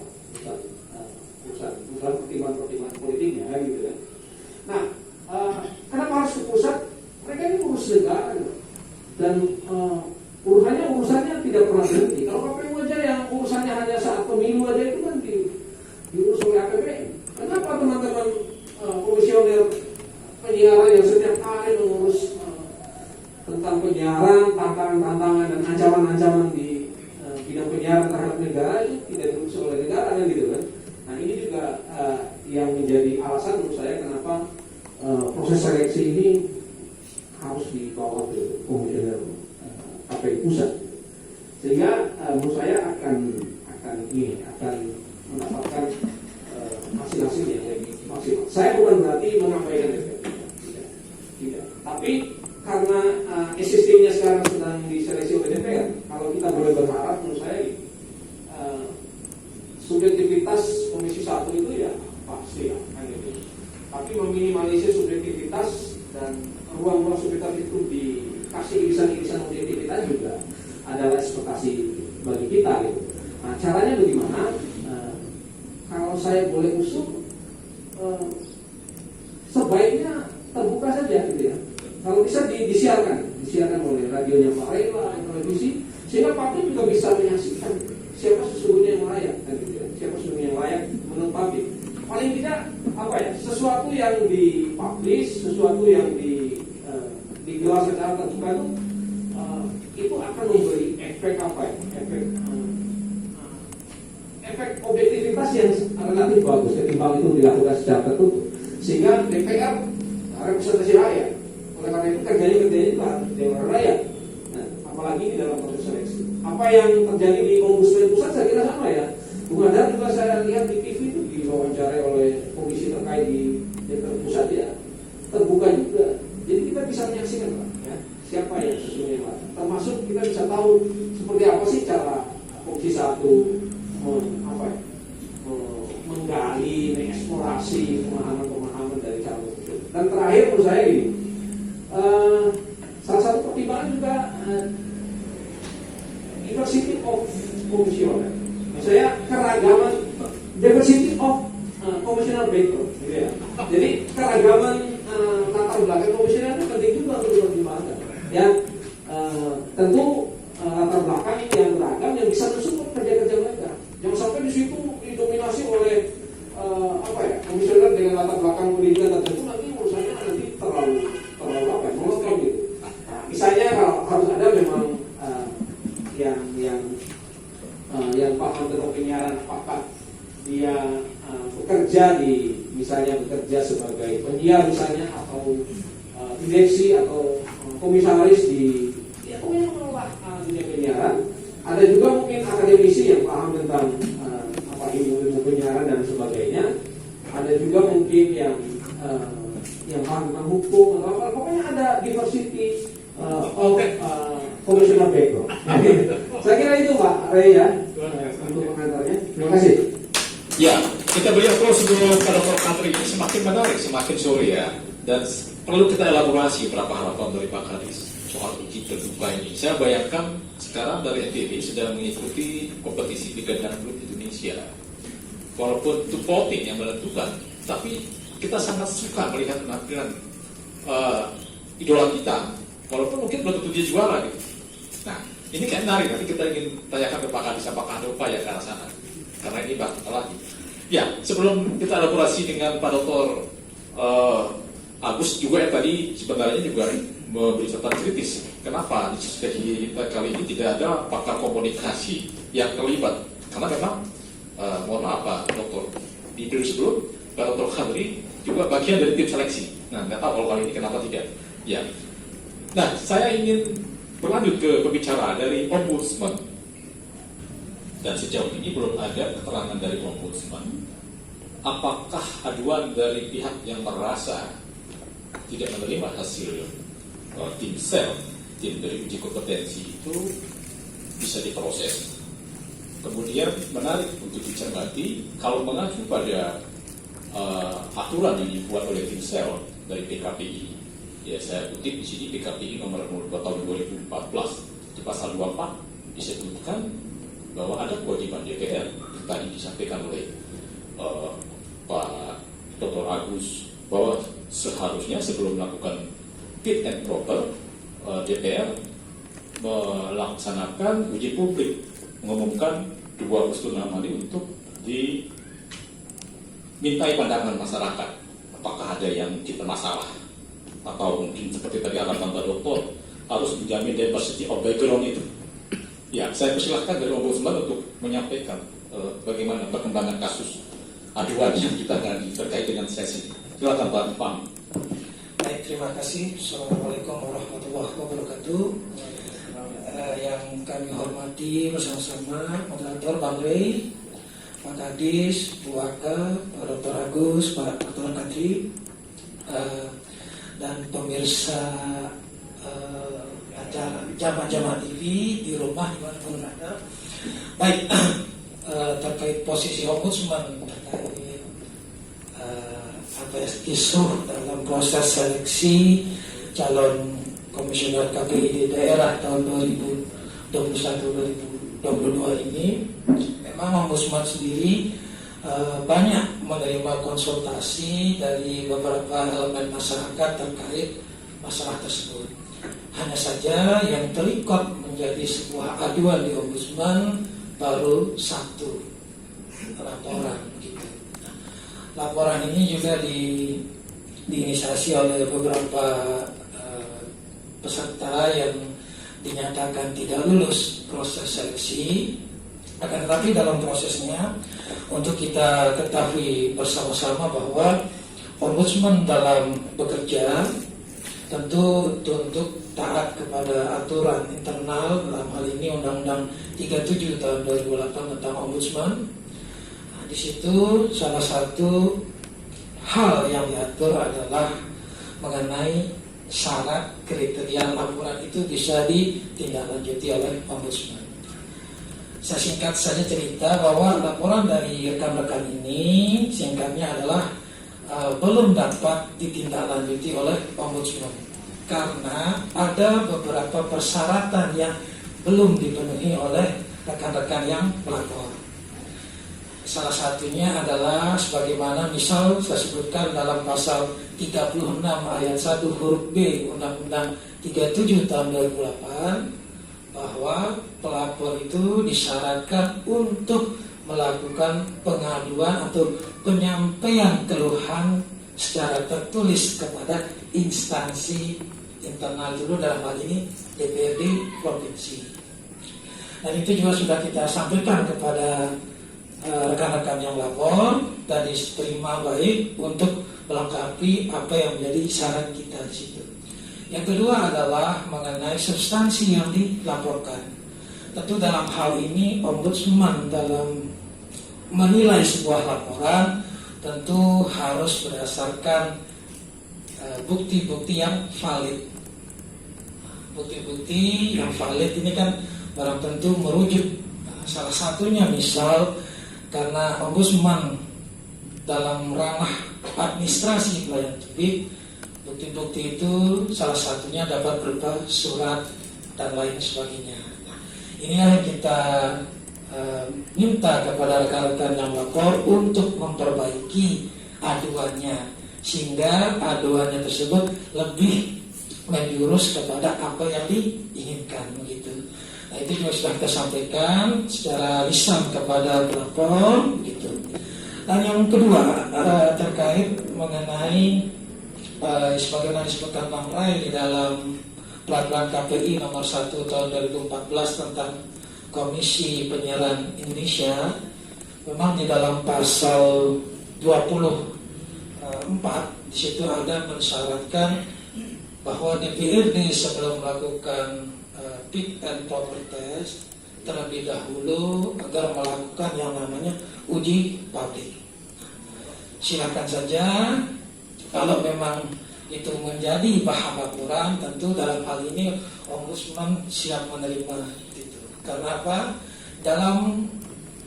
pusat pertimbangan politiknya, gitu kan. Nah, kenapa harus ke pusat? Mereka ini urus negara, dan urusannya tidak pernah berhenti. Kalau KPU aja yang urusannya hanya saat pemilu aja itu kan diurus oleh APBN. Kenapa teman-teman komisioner penyiaran yang setiap hari mengurus tentang penyiaran, tantangan-tantangan dan ancaman-ancaman di bidang penyiaran terhadap negara itu tidak diurus oleh negara kan gitu kan? Nah, ini juga yang menjadi alasan menurut saya kenapa proses seleksi ini harus dibawa ke komisioner KPI pusat, sehingga menurut saya akan mendapatkan hasil-hasil yang lebih maksimal. Saya bukan berarti menyampaikan tidak. Tapi karena sistemnya sekarang sedang diseleksi oleh DPR, kalau kita boleh berharap menurut saya subjektivitas Komisi 1 itu ya pasti ya, kan gitu. Tapi meminimalisir subjektivitas dan ruang-ruang subjektivitas itu dikasih irisan-irisan objektivitas juga adalah ekspektasi bagi kita gitu. Nah, caranya bagaimana? Kalau saya boleh usul, sebaiknya terbuka saja gitu ya. Kalau bisa disiarkan oleh radionya Pak Rey atau televisi, sehingga publik juga bisa menyaksikan siapa sesungguhnya yang layak, kan gitu ya. Siapa sesungguhnya yang layak menurut publik. Paling tidak sesuatu yang dipublish, sesuatu yang digelar secara terbuka itu akan memberi efek efek objektivitas yang relatif bagus ketimbang itu dilakukan secara tertutup, sehingga DPR representasi rakyat. Oleh karena itu kerjanya juga Dewan Rakyat. Nah, apalagi di dalam proses seleksi. Apa yang terjadi di Ombudsman pusat saya kira sama ya. Bung Adar juga saya lihat di TV itu diwawancarai oleh komisi terkait di DPR pusat ya, terbuka juga. Jadi kita bisa menyaksikan ya, siapa yang sesungguhnya Pak. Termasuk kita bisa tahu seperti apa sih cara Komisi 1 menggali, mengeksplorasi pemahaman-pemahaman dari calon itu. Dan terakhir menurut saya ini, salah satu pertimbangan juga diversity of komisioner. Misalnya keragaman, diversity of komisioner background, gitu ya. Jadi keragaman latar belakang komisioner itu penting juga untuk dipertimbangkan. yang tentu latar belakang yang beragam yang bisa mensupport kerja-kerja mereka. Jangan sampai di situ didominasi oleh komisioner dengan latar belakang pendidikan tertentu, nanti urusannya nanti terlalu monotone gitu. Nah, misalnya kalau harus ada memang yang paham tentang penyiaran, apakah dia bekerja sebagai penyiar misalnya, atau direksi atau komisaris di dunia penyiaran. Ada juga mungkin akademisi yang paham tentang ilmu penyiaran dan sebagainya. Ada juga mungkin yang paham tentang hukum atau apa. Pokoknya ada diversity komisioner background. Saya kira itu Pak Ray ya untuk pengantarnya. Terima kasih. Ya, kita beri aplaus sebelum Pak Dr. Kadri. Ini semakin menarik, semakin sore ya. Dan perlu kita elaborasi berapa harapan dari Pak Kadis soal uji terbuka ini. Saya bayangkan sekarang dari NTB sedang mengikuti kompetisi Liga Dangdut Indonesia. Walaupun itu voting yang menentukan, tapi kita sangat suka melihat penampilan idola kita. Walaupun mungkin belum tentu dia juara gitu. Nah, ini kayak menarik. Nanti kita ingin tanyakan ke Pak Kadis apakah ada upaya ke arah sana. Karena ini bahkan lagi. Ya, sebelum kita elaborasi dengan Pak Dr. Agus juga yang tadi sebenarnya juga memberi catatan kritis. Kenapa di strategi kita kali ini tidak ada pakar komunikasi yang terlibat? Karena memang, mohon maaf Pak Dokter, di periode sebelum Pak Dr. Kadri juga bagian dari tim seleksi. Nah, nggak tahu kalau kali ini kenapa tidak. Ya. Nah, saya ingin berlanjut ke pembicara dari Ombudsman. Dan sejauh ini belum ada keterangan dari Ombudsman. Apakah aduan dari pihak yang merasa tidak menerima hasil tim sel, tim dari uji kompetensi itu bisa diproses. Kemudian menarik untuk dicermati kalau mengacu pada aturan yang dibuat oleh tim sel dari PKPI. Ya, saya kutip di sini PKPI nomor 2 tahun 2014 di pasal 24 disebutkan bahwa ada kewajiban DPR yang tadi disampaikan oleh Pak Dr. Agus bahwa seharusnya sebelum melakukan fit and proper DPR melaksanakan uji publik, mengumumkan 2 usul nama ini untuk dimintai pandangan masyarakat apakah ada yang kita masalah atau mungkin seperti tadi harapan Pak Dokter harus menjamin diversity of background itu. Ya, saya persilahkan dari Ombudsman untuk menyampaikan bagaimana perkembangan kasus aduan yang kita tangani terkait dengan sesi. Silakan Pak Pam. Baik, terima kasih. Assalamualaikum warahmatullahi wabarakatuh. Yang kami hormati bersama-sama moderator Bang Ray, Pak Kadis, Bu Aka, Pak Dr. Agus, Pak Dr. Kadri, dan pemirsa acara jamaah-jamaah TV di rumah dimanapun ada. Baik, terkait posisi Ombudsman terkait isu dalam proses seleksi calon komisioner KPI di daerah tahun 2021-2022 ini, memang Ombudsman sendiri banyak menerima konsultasi dari beberapa elemen masyarakat terkait masalah tersebut. Hanya saja yang terikot menjadi sebuah aduan di Ombudsman baru 1 laporan. Laporan ini juga diinisiasi oleh beberapa peserta yang dinyatakan tidak lulus proses seleksi. Akan tetapi dalam prosesnya untuk kita ketahui bersama-sama bahwa Ombudsman dalam bekerja tentu untuk taat kepada aturan internal, dalam hal ini Undang-Undang 37 tahun 2008 tentang Ombudsman. Di situ salah satu hal yang diatur adalah mengenai syarat kriteria laporan itu bisa ditindaklanjuti oleh Ombudsman. Saya singkat saja cerita bahwa laporan dari rekan-rekan ini singkatnya adalah belum dapat ditindaklanjuti oleh Ombudsman karena ada beberapa persyaratan yang belum dipenuhi oleh rekan-rekan yang melapor. Salah satunya adalah sebagaimana misal saya sebutkan dalam pasal 36 ayat 1 huruf B Undang-Undang 37 tahun 2008 bahwa pelapor itu disyaratkan untuk melakukan pengaduan atau penyampaian keluhan secara tertulis kepada instansi internal dulu, dalam hal ini DPRD provinsi. Dan itu juga sudah kita sampaikan kepada rekan-rekan yang lapor dan diterima baik untuk melengkapi apa yang menjadi syarat kita di situ. Yang kedua adalah mengenai substansi yang dilaporkan. Tentu dalam hal ini Ombudsman dalam menilai sebuah laporan tentu harus berdasarkan bukti-bukti yang valid. Bukti-bukti yang valid ini kan barang tentu merujuk salah satunya misal karena Ombudsman dalam ranah administrasi pelayanan publik, bukti-bukti itu salah satunya dapat berupa surat dan lain sebagainya. Inilah yang kita minta kepada rekan-rekan yang lapor untuk memperbaiki aduannya sehingga aduannya tersebut lebih menjurus kepada apa yang diinginkan begitu. Nah, itu juga sudah kita sampaikan secara lisan kepada pelapor begitu. Dan yang kedua terkait mengenai sebagaimana disebutkan Bang Rai di dalam peraturan KPI nomor 1 tahun 2014 tentang Komisi Penyiaran Indonesia, memang di dalam pasal 24 di situ ada mensyaratkan bahwa DPRD sebelum melakukan fit and proper test terlebih dahulu agar melakukan yang namanya uji publik. Silakan saja kalau memang itu menjadi bahan laporan, tentu dalam hal ini Ombudsman siap menerima itu. Karena apa? Dalam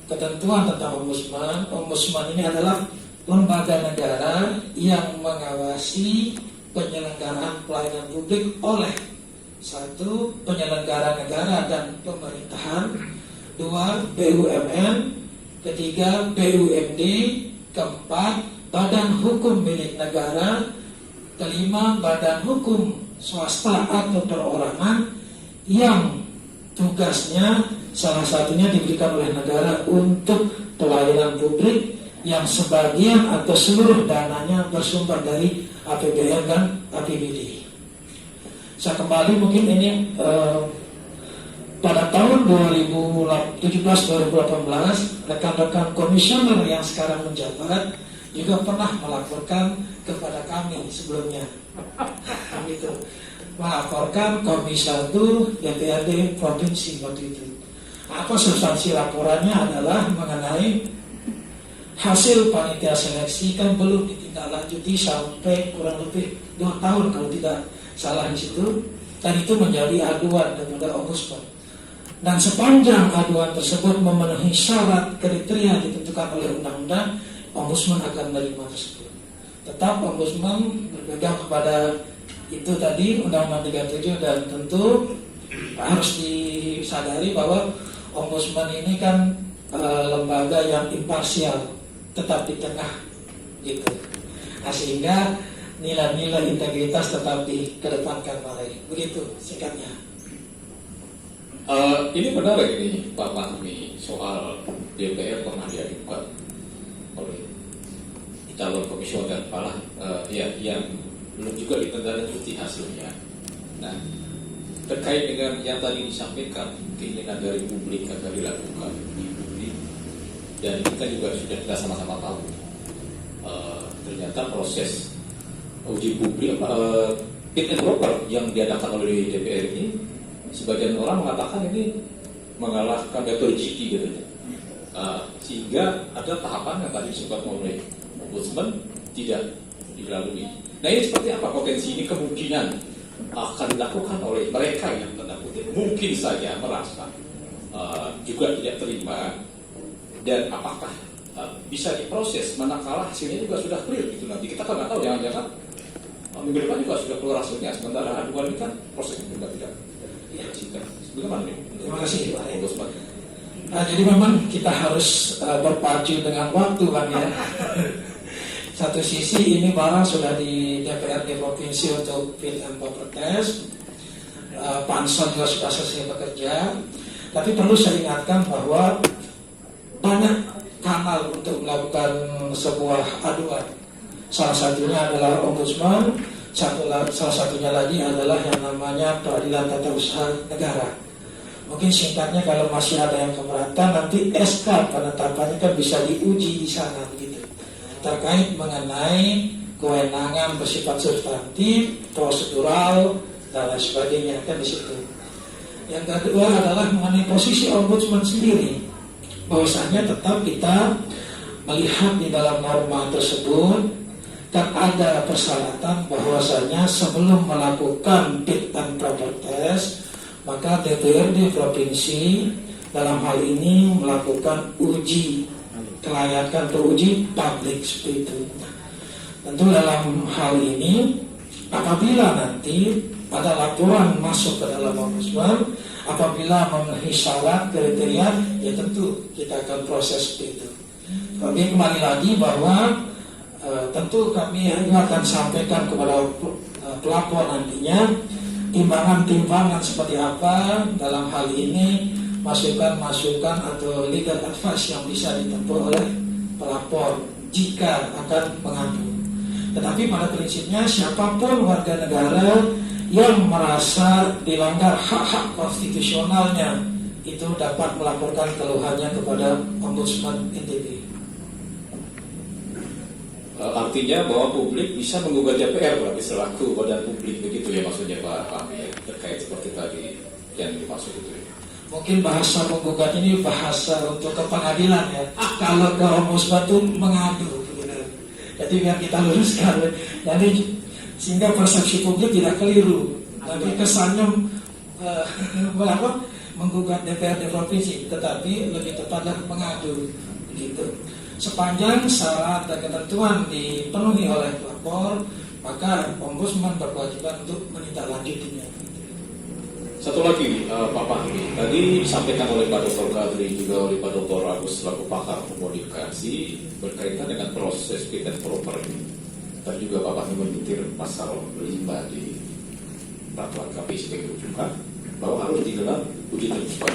ketentuan tentang Ombudsman ini adalah lembaga negara yang mengawasi penyelenggaraan pelayanan publik oleh satu, penyelenggara negara dan pemerintahan, dua, BUMN, ketiga, BUMD, keempat, badan hukum milik negara, kelima, badan hukum swasta atau perorangan yang tugasnya salah satunya diberikan oleh negara untuk pelayanan publik yang sebagian atau seluruh dananya bersumber dari APBN dan APBD. Saya kembali mungkin ini pada tahun 2017-2018 rekan-rekan komisioner yang sekarang menjabat juga pernah melaporkan kepada kami sebelumnya, gitu, melaporkan Komisi 1 DPRD provinsi waktu itu. Apa substansi laporannya adalah mengenai hasil panitia seleksi kan belum ditindaklanjuti sampai kurang lebih 2 tahun kalau tidak salah di situ, dan itu menjadi aduan kepada Ombudsman. Dan sepanjang aduan tersebut memenuhi syarat kriteria ditentukan oleh undang-undang, Ombudsman akan menerima tersebut. Tetap Ombudsman berpegang kepada itu tadi Undang-Undang 37, dan tentu harus disadari bahwa Ombudsman ini kan lembaga yang imparsial, tetap di tengah gitu. Nah, sehingga nilai-nilai integritas tetap dikedepankan oleh begitu singkatnya. Ini menarik ini Pak Fahmi soal DPR pernah diadukan oleh calon komisioner malah yang belum juga ditindaklanjuti hasilnya. Nah, terkait dengan yang tadi disampaikan keinginan dari publik agar dilakukan dan kita juga sudah kita sama-sama tahu ternyata proses uji publik fit and proper yang diadakan oleh DPR ini sebagian orang mengatakan ini mengalahkan metodologi gitu, sehingga ada tahapan yang tadi disebut oleh Ombudsman tidak dilalui. Nah, ini seperti apa potensi ini kemungkinan akan dilakukan oleh mereka yang tanda kutip mungkin saja merasa juga tidak terima, dan apakah bisa diproses manakala hasilnya juga sudah clear gitu. Nanti kita kan nggak tahu, jangan-jangan minggu depan juga sudah keluar hasilnya, sementara aduan ini kan prosesnya juga tidak singkat. Bagaimana nih? Terima kasih Pak. Nah, jadi memang kita harus berpacu dengan waktu, Bang, ya. Satu sisi ini barang sudah di DPRD Provinsi untuk fit and proper test, Pansel juga sudah selesai bekerja, tapi perlu saya ingatkan bahwa banyak kanal untuk melakukan sebuah aduan. Salah satunya adalah Ombudsman, salah satunya lagi adalah yang namanya Peradilan Tata Usaha Negara. Mungkin singkatnya kalau masih ada yang keberatan, nanti SK penetapannya kan bisa diuji di sana begitu. Terkait mengenai kewenangan bersifat substantif, prosedural, dan lain sebagainya kan di situ. Yang kedua adalah mengenai posisi Ombudsman sendiri. Bahwasanya tetap kita melihat di dalam norma tersebut kan ada persyaratan bahwasanya sebelum melakukan fit and proper test, maka DPRD Provinsi dalam hal ini melakukan uji kelayakan atau uji publik seperti itu. Tentu dalam hal ini apabila nanti ada laporan masuk ke dalam Ombudsman, apabila memenuhi syarat kriteria, ya tentu kita akan proses seperti itu. Tapi kembali lagi bahwa tentu kami akan sampaikan kepada pelapor nantinya timbangan-timbangan seperti apa dalam hal ini, masukan-masukan atau legal advice yang bisa ditempuh oleh pelapor jika akan mengadu. Tetapi pada prinsipnya siapapun warga negara yang merasa dilanggar hak-hak konstitusionalnya itu dapat melaporkan keluhannya kepada Ombudsman NTB. Artinya bahwa publik bisa menggugat DPR berarti selaku badan publik begitu ya maksudnya Pak Fahmi, terkait seperti tadi yang dimaksud itu ya. Mungkin bahasa menggugat ini bahasa untuk ke pengadilan ya. Kalau ke Ombudsman itu mengadu gitu. Jadi biar kita luruskan. Jadi sehingga persepsi publik tidak keliru. Tapi kesannya menggugat DPRD Provinsi, tetapi lebih tepatlah mengadu begitu. Sepanjang syarat dan ketentuan dipenuhi oleh pelapor, maka Ombudsman berkewajiban untuk menindaklanjutinya. Satu lagi Pak Fahmi, tadi disampaikan oleh Pak Dr. Kadri juga oleh Pak Dr. Agus selaku pakar komunikasi berkaitan dengan proses fit and proper ini. Tadi juga Pak Fahmi menyetir pasal 5 di peraturan KPI sebagai rujukan bahwa harus digelar uji terbuka.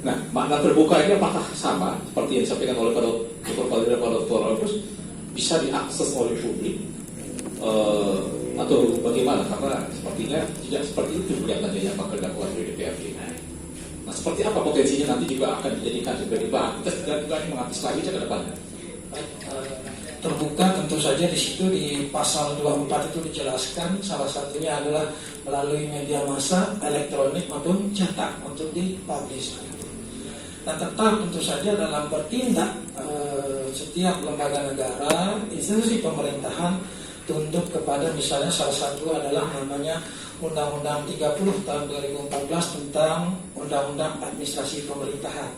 Nah, makna terbuka ini apakah sama seperti yang disampaikan oleh Pak Dr. Kadri dan Pak Dr. Agus, bisa diakses oleh publik atau bagaimana? Karena sepertinya tidak seperti itu kelihatannya yang bakal dilakukan oleh DPRD. Nah, seperti apa potensinya nanti juga akan dijadikan sebagai bahan kita juga mengantisipasi ke depannya? Terbuka tentu saja di situ di pasal 24 itu dijelaskan salah satunya adalah melalui media massa elektronik maupun cetak untuk dipublish. Dan tetap tentu saja dalam bertindak setiap lembaga negara, institusi pemerintahan tunduk kepada misalnya salah satu adalah namanya Undang-Undang 30 tahun 2014 tentang Undang-Undang Administrasi Pemerintahan.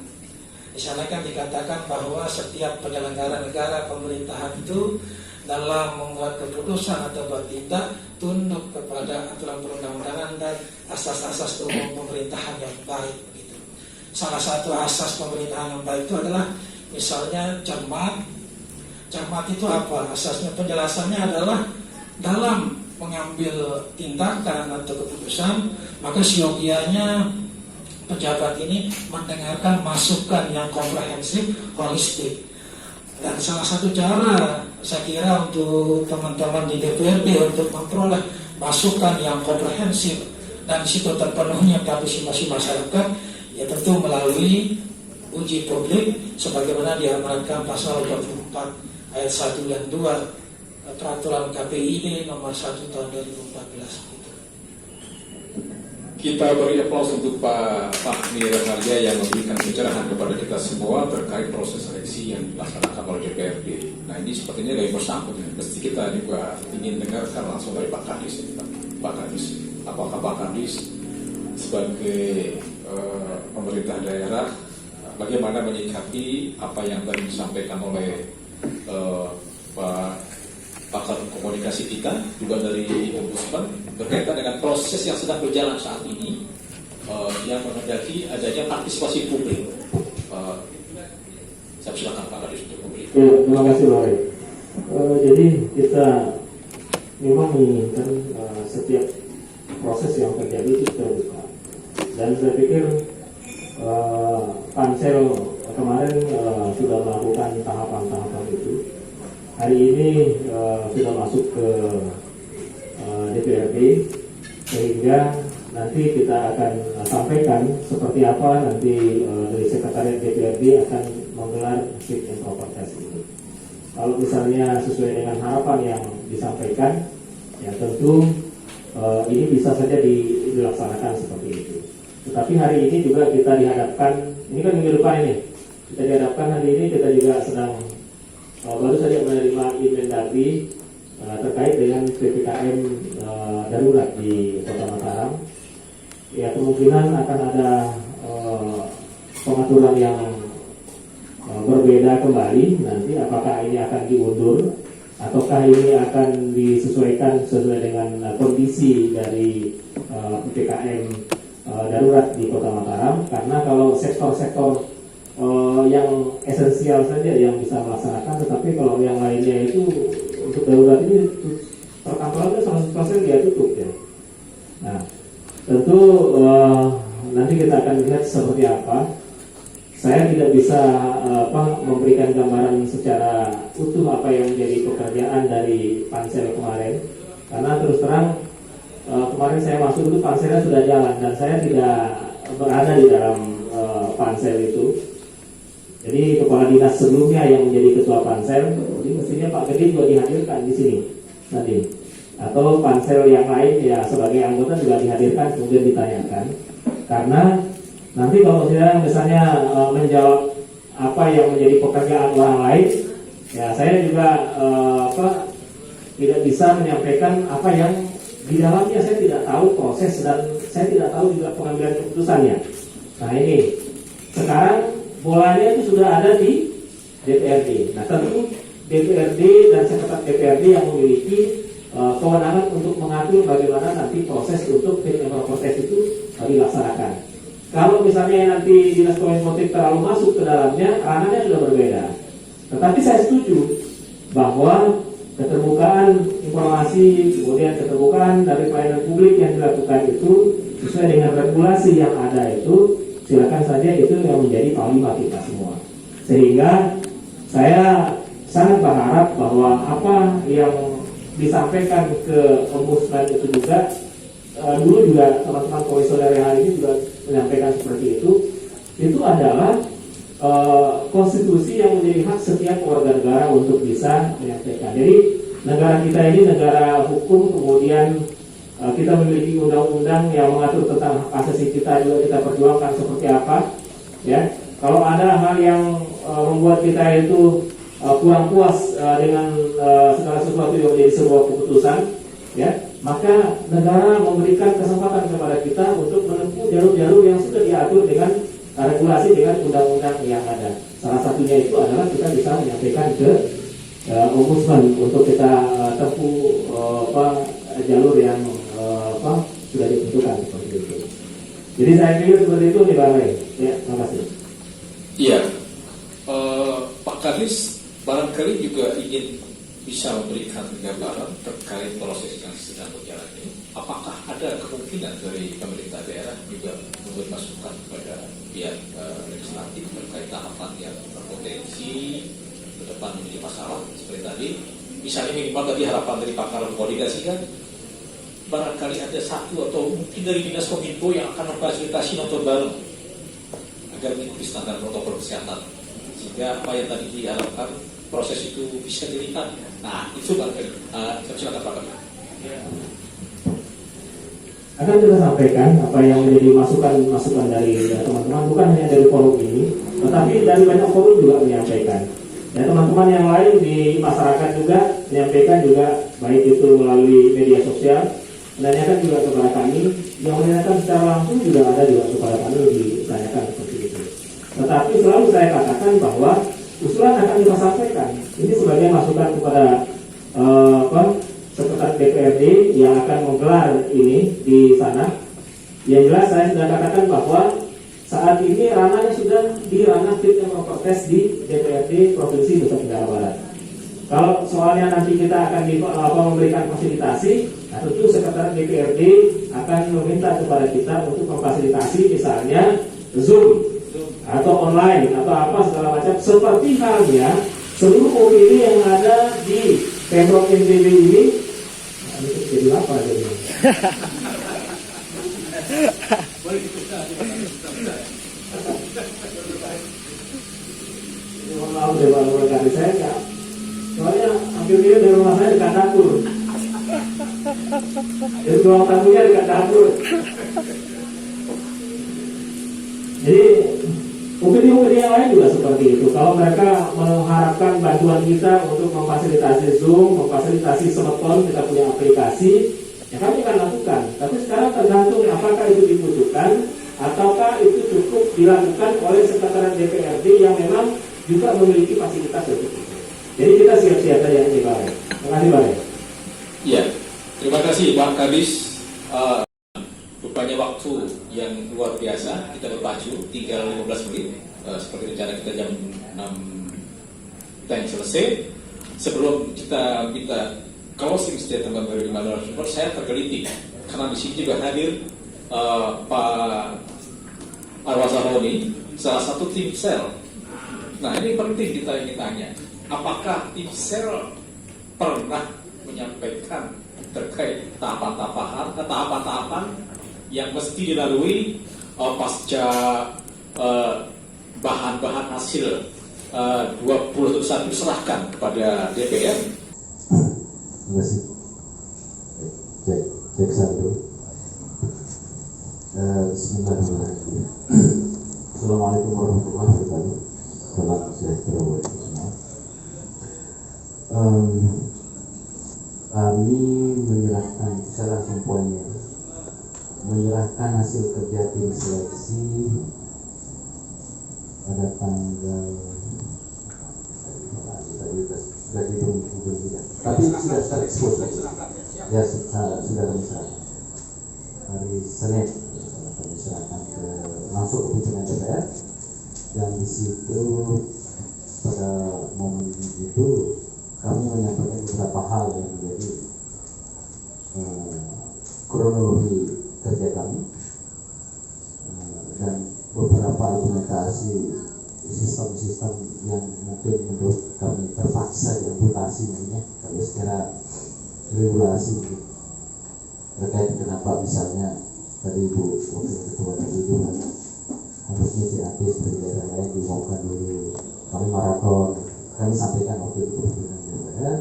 Di sana kan dikatakan bahwa setiap penyelenggara negara pemerintahan itu dalam membuat keputusan atau bertindak tunduk kepada aturan perundang-undangan dan asas-asas umum pemerintahan yang baik. Begitu. Salah satu asas pemerintahan yang baik itu adalah misalnya cermat. Cermat itu apa? Asasnya penjelasannya adalah dalam mengambil tindakan atau keputusan, maka siogianya pejabat ini mendengarkan masukan yang komprehensif, holistik. Dan salah satu cara saya kira untuk teman-teman di DPRD untuk memperoleh masukan yang komprehensif dan di situ terpenuhnya partisipasi masyarakat, ya tentu melalui uji publik sebagaimana diamanatkan pasal 24 ayat 1 dan 2 peraturan KPI nomor 1 tahun 2014. Kita beri aplaus untuk Pak Fahmi Raharja yang memberikan pencerahan kepada kita semua terkait proses seleksi yang dilaksanakan oleh DPRD. Nah, ini sepertinya dari bersangkut. Mesti kita juga ingin dengarkan langsung dari Pak Kadis. Pak Kadis, apakah Pak Kadis sebagai pemerintah daerah bagaimana menyikapi apa yang tadi disampaikan oleh Pak pakar komunikasi kita juga dari Ombudsman berkaitan dengan proses yang sedang berjalan saat ini yang menghendaki adanya partisipasi publik Saya silakan Pak Kadis untuk memberikan. Ya, terima kasih Lore. Jadi kita memang menginginkan setiap proses yang terjadi itu terbuka. Dan saya pikir Pansel kemarin sudah melakukan tahapan-tahapan itu. Hari ini sudah masuk ke DPRD, sehingga nanti kita akan sampaikan seperti apa nanti dari Sekretariat DPRD akan menggelar fit and proper test ini. Kalau misalnya sesuai dengan harapan yang disampaikan, ya tentu ini bisa saja dilaksanakan seperti itu. Tetapi hari ini juga kita dihadapkan, ini kan minggu depan ini, kita dihadapkan hari ini kita juga sedang baru saja menerima Inmendagri terkait dengan PPKM darurat di Kota Mataram. Ya kemungkinan akan ada pengaturan yang berbeda kembali nanti, apakah ini akan diundur ataukah ini akan disesuaikan sesuai dengan kondisi dari PPKM darurat di Kota Mataram. Karena kalau sektor-sektor yang esensial saja yang bisa melaksanakan, tetapi kalau yang lainnya itu untuk darurat ini perkantorannya 100% dia tutup ya. Nah tentu nanti kita akan lihat seperti apa. Saya tidak bisa memberikan gambaran secara utuh apa yang menjadi pekerjaan dari Pansel kemarin, karena terus terang kemarin saya masuk itu Panselnya sudah jalan dan saya tidak berada di dalam Pansel itu. Jadi kepala dinas sebelumnya yang menjadi ketua Pansel, jadi mestinya Pak Gede juga dihadirkan di sini nanti, atau Pansel yang lain ya sebagai anggota juga dihadirkan kemudian ditanyakan, karena nanti kalau saya misalnya menjawab apa yang menjadi pekerjaan orang lain, ya saya juga tidak bisa menyampaikan apa yang di dalamnya. Saya tidak tahu proses dan saya tidak tahu juga pengambilan keputusannya. Nah ini sekarang bolanya itu sudah ada di DPRD. Nah tentu DPRD dan sekretariat DPRD yang memiliki kewenangan untuk mengatur bagaimana nanti proses untuk fit and proper test itu dilaksanakan. Kalau misalnya nanti dinas kominfo terlalu masuk ke dalamnya, ranahnya sudah berbeda. Tetapi saya setuju bahwa keterbukaan informasi, kemudian keterbukaan dari pelayanan publik yang dilakukan itu sesuai dengan regulasi yang ada itu, silakan saja itu yang menjadi panglima kita semua. Sehingga saya sangat berharap bahwa apa yang disampaikan ke Ombudsman itu juga dulu juga teman-teman komisioner yang hari ini juga menyampaikan seperti itu adalah konstitusi yang menjadi hak setiap warga negara untuk bisa menyampaikan. Jadi negara kita ini negara hukum, kemudian kita memiliki undang-undang yang mengatur tentang hak asasi kita juga kita perjuangkan seperti apa. Ya, kalau ada hal yang membuat kita itu kurang puas dengan segala sesuatu yang menjadi sebuah keputusan, ya, maka negara memberikan kesempatan kepada kita untuk menempuh jalur-jalur yang sudah diatur dengan regulasi dengan undang-undang yang ada. Salah satunya itu adalah kita bisa menyampaikan ke Ombudsman untuk kita tempuh jalur yang sudah ditentukan seperti itu. Jadi saya pikir seperti itu nih Pak Ray. Ya, terima kasih. Iya, Pak Kadis barangkali juga ingin bisa memberikan gambaran terkait proses yang sedang berjalan ini. Apakah ada kemungkinan dari pemerintah daerah juga memberi masukan kepada pihak legislatif terkait tahapan yang berpotensi ke depan menjadi masalah seperti tadi? Misalnya minimal tadi harapan dari pakar koordinasi kan, barangkali ada satu atau mungkin dari dinas kominfo yang akan memfasilitasi nonton bareng agar mengikuti standar protokol kesehatan, sehingga apa yang tadi diharapkan proses itu bisa dilihat. Nah, itu barangkali silakan Pak Kadis. Akan kita sampaikan apa yang menjadi masukan dari teman-teman, bukan hanya dari forum ini, tetapi dari banyak forum juga menyampaikan. Dan teman-teman yang lain di masyarakat juga menyampaikan juga, baik itu melalui media sosial, menanyakan juga kepada kami, yang menanyakan secara langsung juga ada juga kepada kami ditanyakan seperti itu. Tetapi selalu saya katakan bahwa usulan akan kita sampaikan. Ini sebagai masukan kepada Sekretariat DPRD yang akan menggelar ini di sana. Yang jelas saya sudah katakan bahwa saat ini ranahnya sudah di ranah fit and proper test di DPRD Provinsi Nusa Tenggara Barat. Kalau soalnya nanti kita akan memberikan fasilitasi, nah tentu sekretariat DPRD akan meminta kepada kita untuk memfasilitasi misalnya Zoom atau online atau apa segala macam, seperti halnya seluruh OPD yang ada di Pemprov NTB ini. Nah, ini jadi apa jadi? Mohon maaf deh Pak Lurah, saya nggak. Soalnya hampir mirip dari rumah saya dekat dapur. Jadi ruang tamunya dekat dapur. Jadi UPD yang lain juga seperti itu. Kalau mereka mengharapkan bantuan kita untuk memfasilitasi Zoom, memfasilitasi smartphone, kita punya aplikasi, ya kami akan lakukan. Tapi sekarang tergantung apakah itu dibutuhkan ataukah itu cukup dilakukan oleh sekretariat DPRD yang memang juga memiliki fasilitas tersebut. Jadi kita siap-siap saja ini Pak. Terima kasih Pak. Iya, terima kasih Pak Kadis. Rupanya waktu yang luar biasa, kita berpacu tinggal 15 menit. Seperti rencana kita jam 6 dan selesai. Sebelum kita minta closing statement dari narasumber, saya tergelitik karena di sini juga hadir Pak Arwasaroni, salah satu tim sel. Nah ini penting kita ingin tanya, apakah tim sel pernah menyampaikan terkait tahapan-tahapan yang mesti dilalui pasca bahan-bahan hasil 21 diserahkan kepada DPR? Terima kasih. Cek satu. Bismillahirrahmanirrahim. Assalamualaikum warahmatullahi wabarakatuh. Salam sejahtera buat kita semua. Kami menyerahkan, saya langsung poinnya, menyerahkan hasil kerja tim seleksi pada tanggal tapi sudah terekspos ya, sudah kami serahkan hari Senin, kami serahkan langsung ke pimpinan DPR, dan di situ pada momen itu kami menyampaikan beberapa hal yang menjadi kronologi kerja kami dan beberapa argumentasi sistem-sistem yang mungkin menurut kami terpaksa diamputasi namanya kalau secara regulasi terkait kenapa misalnya tadi Ibu Wakil Ketua itu harusnya CAT seperti daerah lain diumumkan dulu, kami maraton, kami sampaikan waktu itu ke pimpinan DPR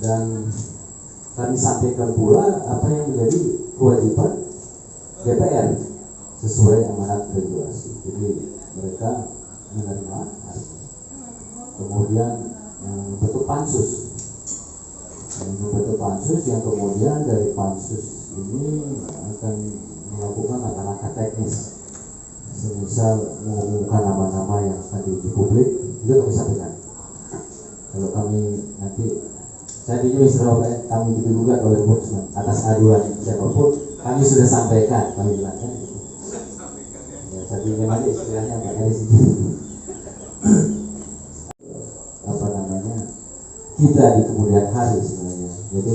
dan kami sampaikan pula apa yang menjadi kewajiban DPR sesuai amanat regulasi. Jadi mereka menerima, kemudian membentuk pansus, yang kemudian dari pansus ini akan melakukan langkah-langkah teknis, semisal mengumumkan nama-nama yang akan diuji publik, itu kami sampaikan. Kalau kami nanti saya diminta kami digugat oleh Ombudsman atas aduan siapapun, kami sudah sampaikan, kami bilangkan gitu. Ya, tapi memang istilahnya Pak Kadis apa namanya, kita di kemudian hari sebenarnya. Jadi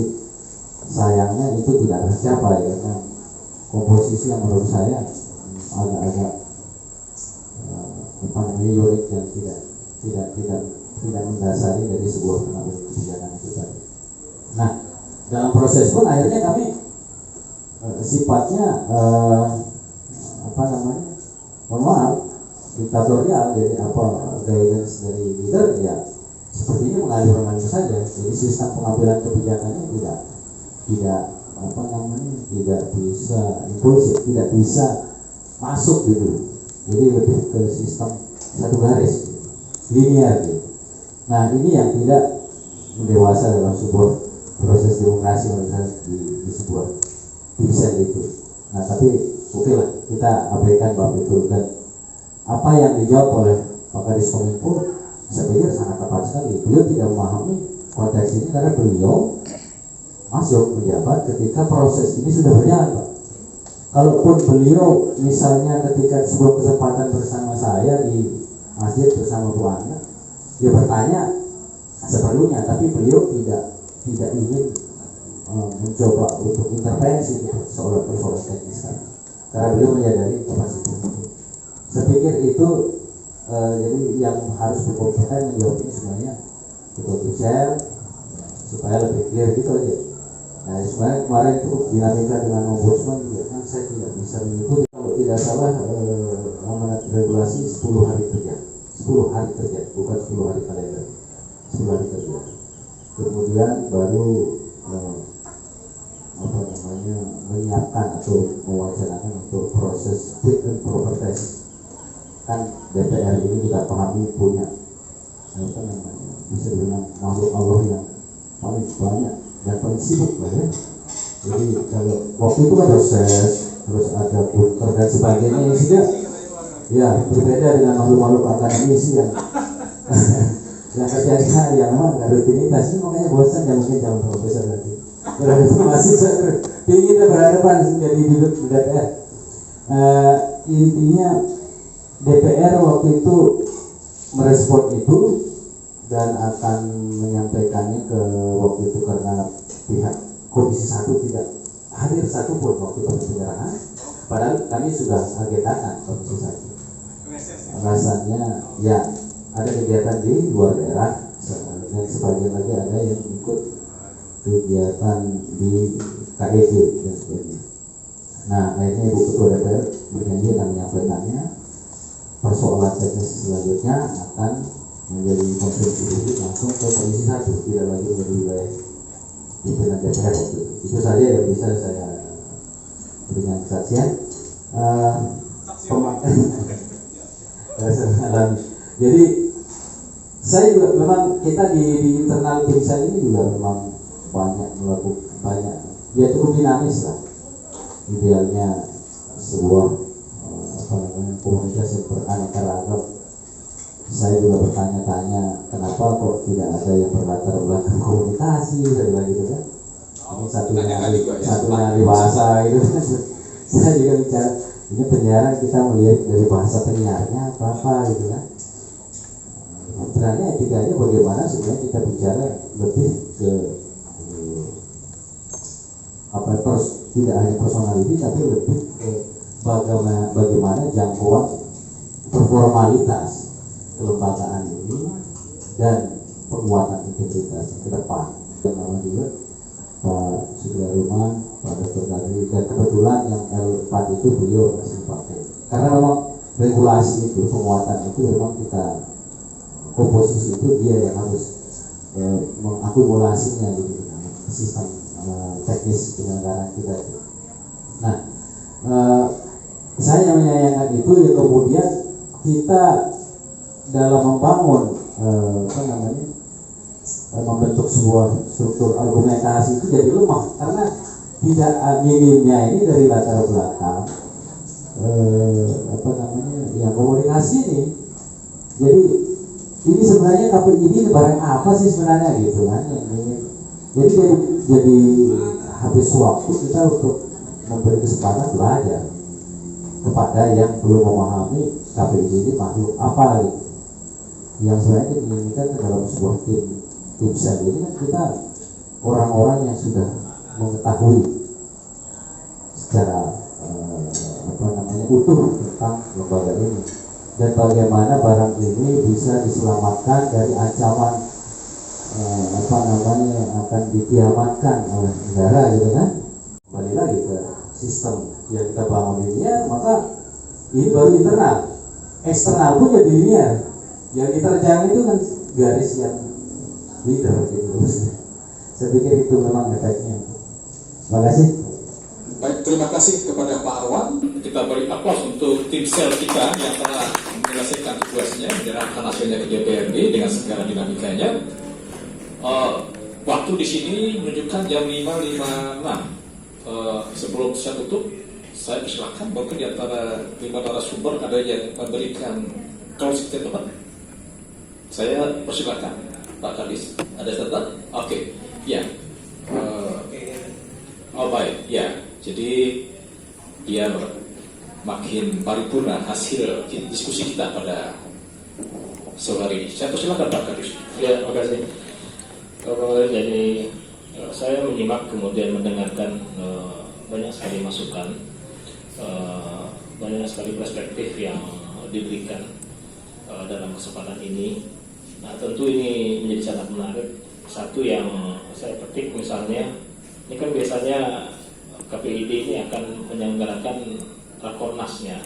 sayangnya itu tidak tercapai karena komposisi yang menurut saya agak-agak apa namanya unik dan tidak mendasari dari sebuah pengambilan kebijakan itu tadi. Nah, dalam proses pun akhirnya kami sifatnya apa namanya, mohon maaf, diktatorial. Jadi apa guidance dari leader ya seperti ini mengalir saja. Jadi sistem pengambilan kebijakannya tidak apa namanya, tidak bisa impulsif, tidak bisa masuk gitu. Jadi lebih ke sistem satu garis, linear gitu. Nah ini yang tidak mendewasa dalam sebuah proses demokrasi di sebuah tim sel itu. Nah tapi oke lah, kita abaikan bab itu, dan apa yang dijawab oleh Pak Kadis Kominfo saya pikir sangat tepat sekali. Beliau tidak memahami konteks ini karena beliau masuk menjabat ketika proses ini sudah berjalan, Pak. kalaupun beliau misalnya ketika sebuah kesempatan bersama saya di masjid bersama Bu Ana, dia bertanya seperlunya, tapi beliau tidak ingin mencoba untuk intervensi gitu, soal persoalan teknis kan, karena beliau menyadari kapasitas itu. Saya pikir itu jadi yang harus berkompeten menjawab ini sebenarnya Ketua Timsel, supaya lebih clear gitu aja. Nah sebenarnya kemarin itu dinamika dengan ombudsman juga kan saya tidak bisa mengikuti, kalau tidak salah amanat regulasi 10 hari kerja, 10 hari kerja, bukan 10 hari kalender, 10 hari kerja. Kemudian baru menyiapkan atau mewacanakan untuk proses fit and proper test. Kan DPR ini kita pahami punya bisa dibilang makhluk Allah yang paling banyak dan paling sibuk lah ya. Jadi kalau waktu itu kan proses, terus ada bunker dan sebagainya yang sudah ya berbeda dengan makhluk-makhluk akademisi yang yang kerjanya yang memang nggak rutinitas, ini makanya bosan ya mungkin calon profesor lagi. Berada masih ingin berhadapan menjadi duduk di DPR. Intinya DPR waktu itu merespon itu dan akan menyampaikannya ke waktu itu karena pihak Komisi 1 tidak hadir satu pun waktu penyerahan, padahal kami sudah agendakan Komisi 1. Alasannya ya ada kegiatan di luar daerah dan sebagian lagi ada yang ikut kegiatan di KEJ dan sebagainya. Nah akhirnya Ibu Ketua DPR berjanji akan menyampaikannya. Persoalan teknis selanjutnya akan menjadi kontribusi langsung ke Komisi 1, tidak lagi menjadi wilayah pimpinan DPR waktu itu. Itu saja yang bisa saya berikan kesaksian. Jadi saya juga memang kita di internal tim saya ini juga memang banyak melakukan ya cukup dinamis lah. Idealnya sebuah komunitas yang beraneka ragam. Saya juga bertanya-tanya kenapa kok tidak ada yang berlatar belakang komunikasi dan gitu kan. Ini satunya di bahasa gitu. Saya juga bicara ini penyiaran kita melihat dari bahasa penyiarnya apa gitu kan. Sebenarnya etikanya bagaimana sebenarnya kita bicara lebih ke tidak hanya personality tapi lebih ke bagaimana jangkauan performalitas kelembagaan ini dan penguatan integritas ke depan. Dan nama juga Pak Sudarman, Pak Dr. Gadri, dan kebetulan yang L4 itu beliau masih pakai. Karena memang regulasi itu, penguatan itu memang kita komposisi itu dia yang harus mengakumulasinya gitu sistem teknis penyelenggaraan kita itu. Nah, saya menyayangkan itu ya kemudian kita dalam membangun membentuk sebuah struktur argumentasi itu jadi lemah karena tidak minimnya ini dari latar belakang yang komunikasi ini. Jadi ini sebenarnya KPI ini barang apa sih sebenarnya gitu kan? Jadi habis waktu kita untuk memberi kesempatan belajar kepada yang belum memahami KPI ini makhluk apa gitu. Yang sebenarnya diinginkan ke dalam sebuah tim sel ini kan kita orang-orang yang sudah mengetahui secara utuh tentang lembaga ini dan bagaimana barang ini bisa diselamatkan dari ancaman yang akan dikiamatkan oleh negara gitu kan. Kembali lagi ke sistem yang kita bangun linear, maka ini baru internal, eksternal pun jadi linear. Yang diterjang itu kan garis yang leader gitu. Saya pikir itu memang efeknya. Terima kasih. Baik, terima kasih kepada Pak Arwan. Kita beri aplaus untuk tim sel kita yang telah menyelesaikan tugasnya, menyerahkan hasilnya ke DPRD dengan segala dinamikanya. Waktu di sini menunjukkan jam 5.56. Sebelum saya tutup, saya persilakan bahwa di antara 5 narasumber ada yang memberikan closing statement. Saya persilakan Pak Kadis. Ada catatan? Oke. Ya. Baik. Ya. Jadi biar makin paripurna hasil diskusi kita pada sore hari ini. Saya persilakan Pak Kadis. Ya, terima kasih. Jadi saya menyimak kemudian mendengarkan banyak sekali masukan, banyak sekali perspektif yang diberikan dalam kesempatan ini. Nah, tentu ini menjadi sangat menarik. Satu yang saya petik misalnya, ini kan biasanya KPID ini akan menyelenggarakan rakornasnya.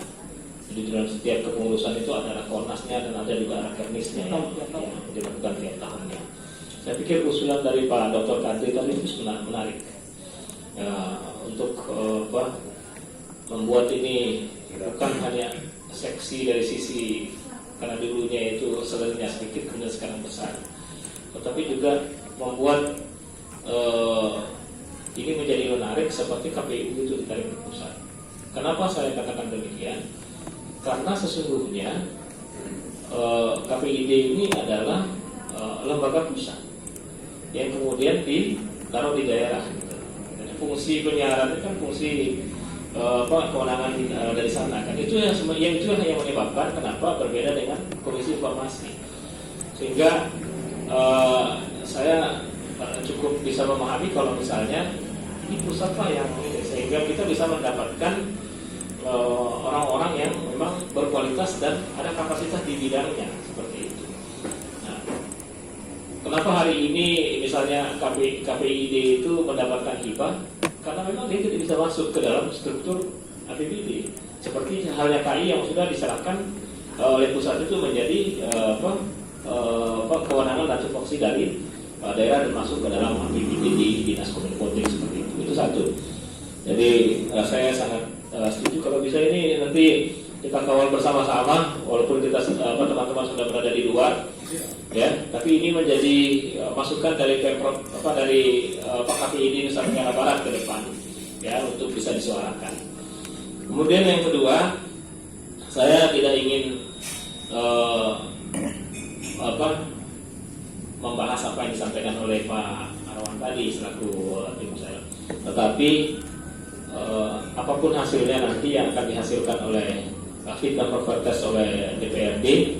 Jadi dalam setiap kepengurusan itu ada rakornasnya dan ada juga rakernisnya yang dilakukan tiap tahunnya. Saya pikir usulan dari Pak Dr. Kadri tadi itu menarik untuk membuat ini bukan hanya seksi dari sisi karena dulunya itu sebenarnya sedikit kemudian sekarang besar, tetapi juga membuat ini menjadi menarik seperti KPU itu ditarik ke pusat. Kenapa saya katakan demikian? Karena sesungguhnya KPID ini adalah lembaga pusat yang kemudian ditaruh di daerah. Jadi fungsi penyiaran itu kan fungsi kewenangan dari sana kan. Itu yang menyebabkan kenapa berbeda dengan Komisi Informasi. Sehingga saya cukup bisa memahami kalau misalnya ini pusatlah yang ini, sehingga kita bisa mendapatkan orang-orang yang memang berkualitas dan ada kapasitas di bidangnya seperti itu. Nah, kenapa hari ini misalnya KPID itu mendapatkan hibah? Karena memang dia tidak bisa masuk ke dalam struktur APBD. Seperti halnya KI yang sudah diserahkan oleh pusat itu menjadi kewenangan dan tupoksi dari daerah dan masuk ke dalam APBD di Dinas Kominfo seperti itu. Itu satu. Jadi saya sangat setuju kalau bisa ini nanti kita kawal bersama-sama, walaupun kita teman-teman sudah berada di luar, ya. Tapi ini menjadi masukan dari Pemprov dari Pak KPID Nusa Tenggara Barat ke depan, ya, untuk bisa disuarakan. Kemudian yang kedua, saya tidak ingin membahas apa yang disampaikan oleh Pak Arwan tadi selaku tim saya. Tetapi apapun hasilnya nanti yang akan dihasilkan oleh fit dan proper test oleh DPRD,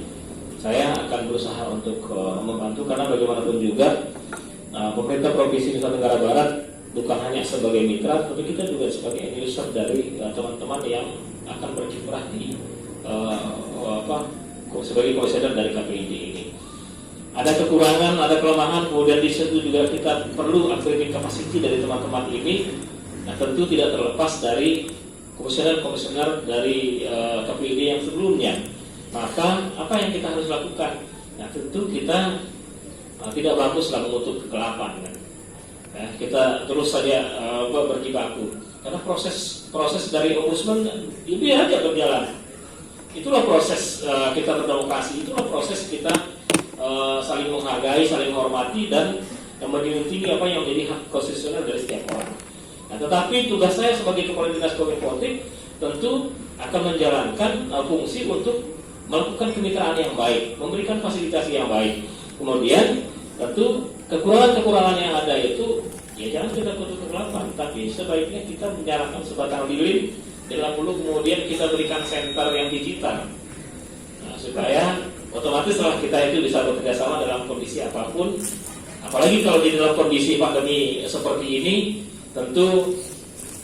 saya akan berusaha untuk membantu karena bagaimanapun juga pemerintah Provinsi Nusa Tenggara Barat bukan hanya sebagai mitra, tapi kita juga sebagai end user dari teman-teman yang akan berkiprah di sebagai komisioner dari KPID ini. Ada kekurangan, ada kelemahan, kemudian di situ juga kita perlu upgrading capacity dari teman-teman ini. Nah, tentu tidak terlepas dari komisioner-komisioner dari KPID yang sebelumnya. Maka apa yang kita harus lakukan? Nah, tentu kita tidak baguslah mengutuk kegelapan, kan? Ya, kita terus saja berjibaku. Karena proses dari ombudsman itu aja berjalan. Itulah proses kita berdemokrasi. Itulah proses kita saling menghargai, saling menghormati dan menjunjung tinggi apa yang menjadi hak konstitusional dari setiap orang. Nah, tetapi tugas saya sebagai Kepala Dinas Kominfo tentu akan menjalankan fungsi untuk melakukan kemitraan yang baik, memberikan fasilitasi yang baik. Kemudian tentu kekurangan-kekurangan yang ada itu ya jangan kita kutuk kegelapan, tapi sebaiknya kita menjalankan sebatang lilin. Bila perlu kemudian kita berikan center yang digital, nah, supaya otomatis setelah kita itu bisa bekerjasama dalam kondisi apapun, apalagi kalau di dalam kondisi pandemi seperti ini, tentu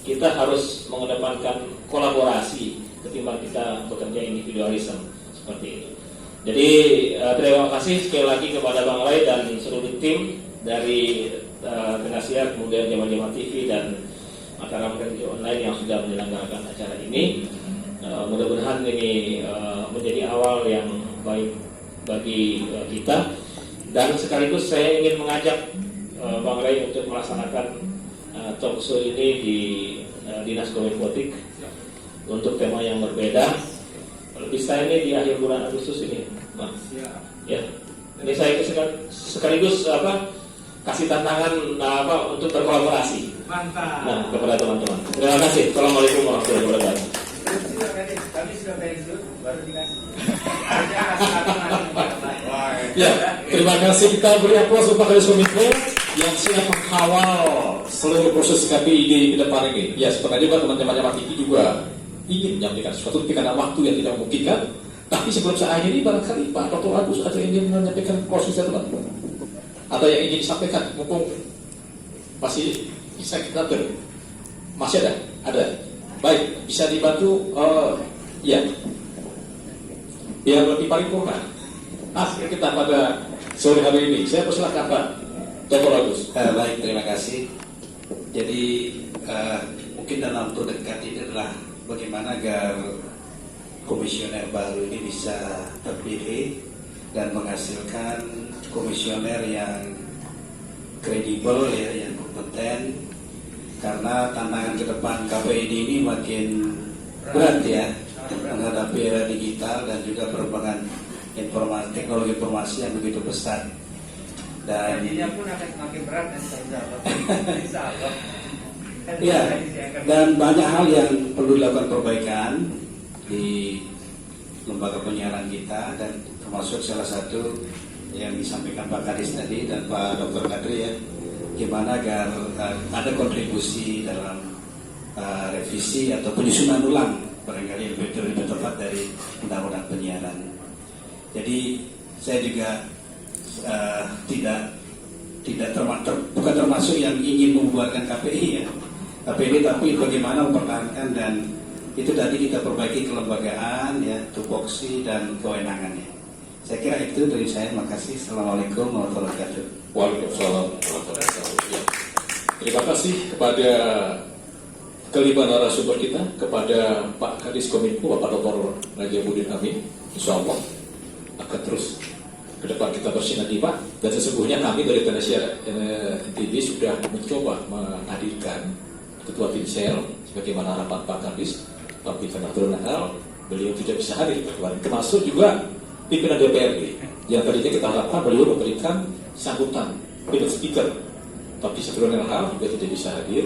kita harus mengedepankan kolaborasi ketimbang kita bekerja individualisme seperti itu. Jadi terima kasih sekali lagi kepada Bang Ray dan seluruh tim dari Tenasiar, kemudian Jaman-Jaman TV dan Mataram Radio Online yang sudah menyelenggarakan acara ini. Mudah-mudahan ini menjadi awal yang baik bagi kita, dan sekaligus saya ingin mengajak Bang Ray untuk melaksanakan talk show ini di Dinas Kominfo untuk tema yang berbeda. Bisa ini di akhir bulan Agustus ini, Bang. Ya, ini saya sekaligus kasih tantangan untuk berkolaborasi. Mantap. Nah, kepada teman-teman. Terima kasih. Assalamualaikum warahmatullahi wabarakatuh. Kami sudah pensiun, baru dikasih. Ya, terima kasih. Kita beri aplaus untuk Pak Kadis Kominfo yang siap mengawal seluruh proses KPID ke depan ini, ya sebenarnya juga teman-teman Jamat TV juga ingin menyampaikan sesuatu, tapi karena waktu yang tidak memungkinkan. Tapi sebelum saya akhiri, barangkali Pak Dr. Agus ada yang ingin menyampaikan prosesnya teman-teman, atau yang ingin disampaikan, mumpung masih bisa kita masih ada. Baik, bisa dibantu, ya, biar lebih paripurna. Akhir kita pada sore hari ini, saya persilahkan Pak Dr. Agus. Baik, terima kasih. Jadi mungkin dalam waktu dekat ini adalah bagaimana agar komisioner baru ini bisa terpilih dan menghasilkan komisioner yang kredibel, ya, yang kompeten. Karena tantangan ke depan KPID ini makin berat ya, menghadapi era digital dan juga perkembangan teknologi informasi yang begitu pesat. Dan janjinya pun akan semakin berat dan insya Allah. Ya, dan banyak hal yang perlu dilakukan perbaikan di lembaga penyiaran kita, dan termasuk salah satu yang disampaikan Pak Kadis tadi dan Pak Dr. Kadri, ya, gimana agar ada kontribusi dalam revisi atau penyusunan ulang, barangkali lebih tepat, dari undang-undang penyiaran. Jadi saya juga bukan termasuk yang ingin membuarkan KPI, ya, KPI, tapi bagaimana mempertahankan, dan itu tadi kita perbaiki kelembagaan, ya, tupoksi dan kewenangannya. Saya kira itu dari saya. Makasih. Assalamualaikum warahmatullahi wabarakatuh. Waalaikumsalam warahmatullahi wabarakatuh. Terima kasih kepada kelima narasumber kita, kepada Pak Kadis Kominfo, Bapak Dr. Najamuddin Amin. Insya Allah akan terus ke depan kita bersinergi, Pak. Dan sesungguhnya kami dari Tenasiar NTB sudah mencoba menghadirkan Ketua Tim Sel sebagaimana harapan Pak Kadis, tapi karena turun hal beliau tidak bisa hadir kemarin. Termasuk juga pimpinan DPRD yang tadinya kita harapkan beliau memberikan sambutan dengan speaker, tapi sebenarnya hal juga tidak bisa hadir.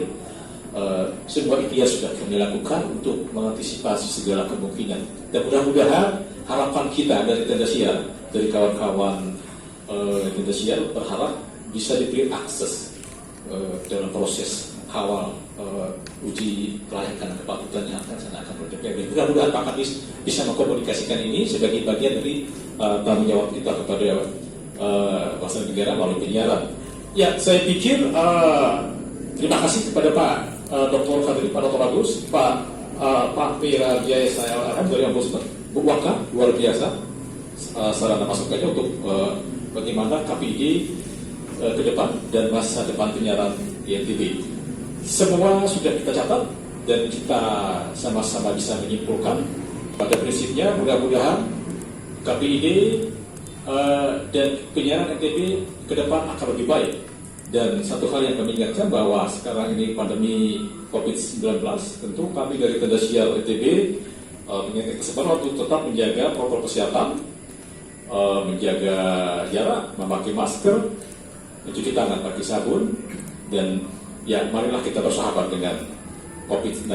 Semua ikhtiar sudah kami lakukan untuk mengantisipasi segala kemungkinan, dan mudah-mudahan harapan kita dari Tendasiar, dari kawan-kawan Tendasiar, berharap bisa diberi akses dalam proses awal uji kelayakan kepatutan yang akan dilaksanakan oleh DPRD. Mudah-mudahan Pak Kadis bisa mengkomunikasikan ini sebagai bagian dari tanggung jawab kita kepada bangsa negara melalui penyiaran. Ya, saya pikir terima kasih kepada Pak Dr. Kadri, Pak Dr. Agus, Pak Pira Jaya saya dari Ombudsman, Bu Waka, luar biasa sarana masukannya untuk bagaimana KPID ke depan dan masa depan penyiaran di NTB. Semua sudah kita catat dan kita sama-sama bisa menyimpulkan pada prinsipnya mudah-mudahan KPID dan penyiaran NTB ke depan akan lebih baik. Dan satu hal yang kami ingatkan bahwa sekarang ini pandemi COVID-19, tentu kami dari Tendasiar NTB mengingatkan kesempatan untuk tetap menjaga protokol kesehatan, menjaga jarak, memakai masker, mencuci tangan pakai sabun, dan ya marilah kita bersahabat dengan COVID-19.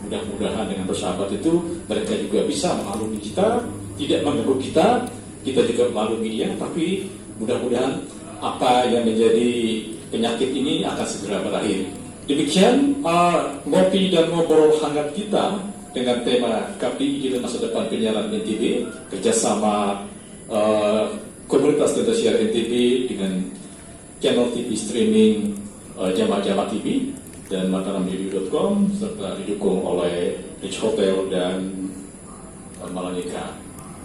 Mudah-mudahan dengan bersahabat itu mereka juga bisa mengalami kita, tidak mengganggu kita, kita juga mengalami dia, tapi mudah-mudahan apa yang menjadi penyakit ini akan segera berakhir. Demikian ngopi dan ngobrol hangat kita dengan tema KPID dan masa depan penyiaran NTB, kerjasama komunitas Tendasiar NTB dengan channel TV streaming Jamat TV dan mataramradio.com, serta didukung oleh Rich Hotel dan Malanika.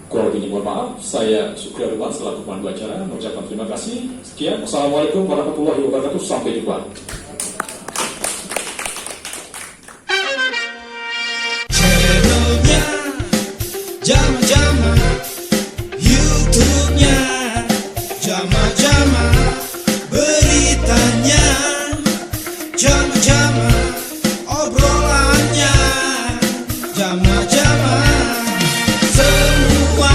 Kurang lebihnya mohon maaf, saya Sukri Arwan selaku pemandu acara mengucapkan terima kasih. Sekian, Assalamualaikum warahmatullahi wabarakatuh, sampai jumpa. Channelnya Jama-Jama, YouTube-nya Jama-Jama, beritanya Jama-Jama, obrolannya Jama-Jama, semua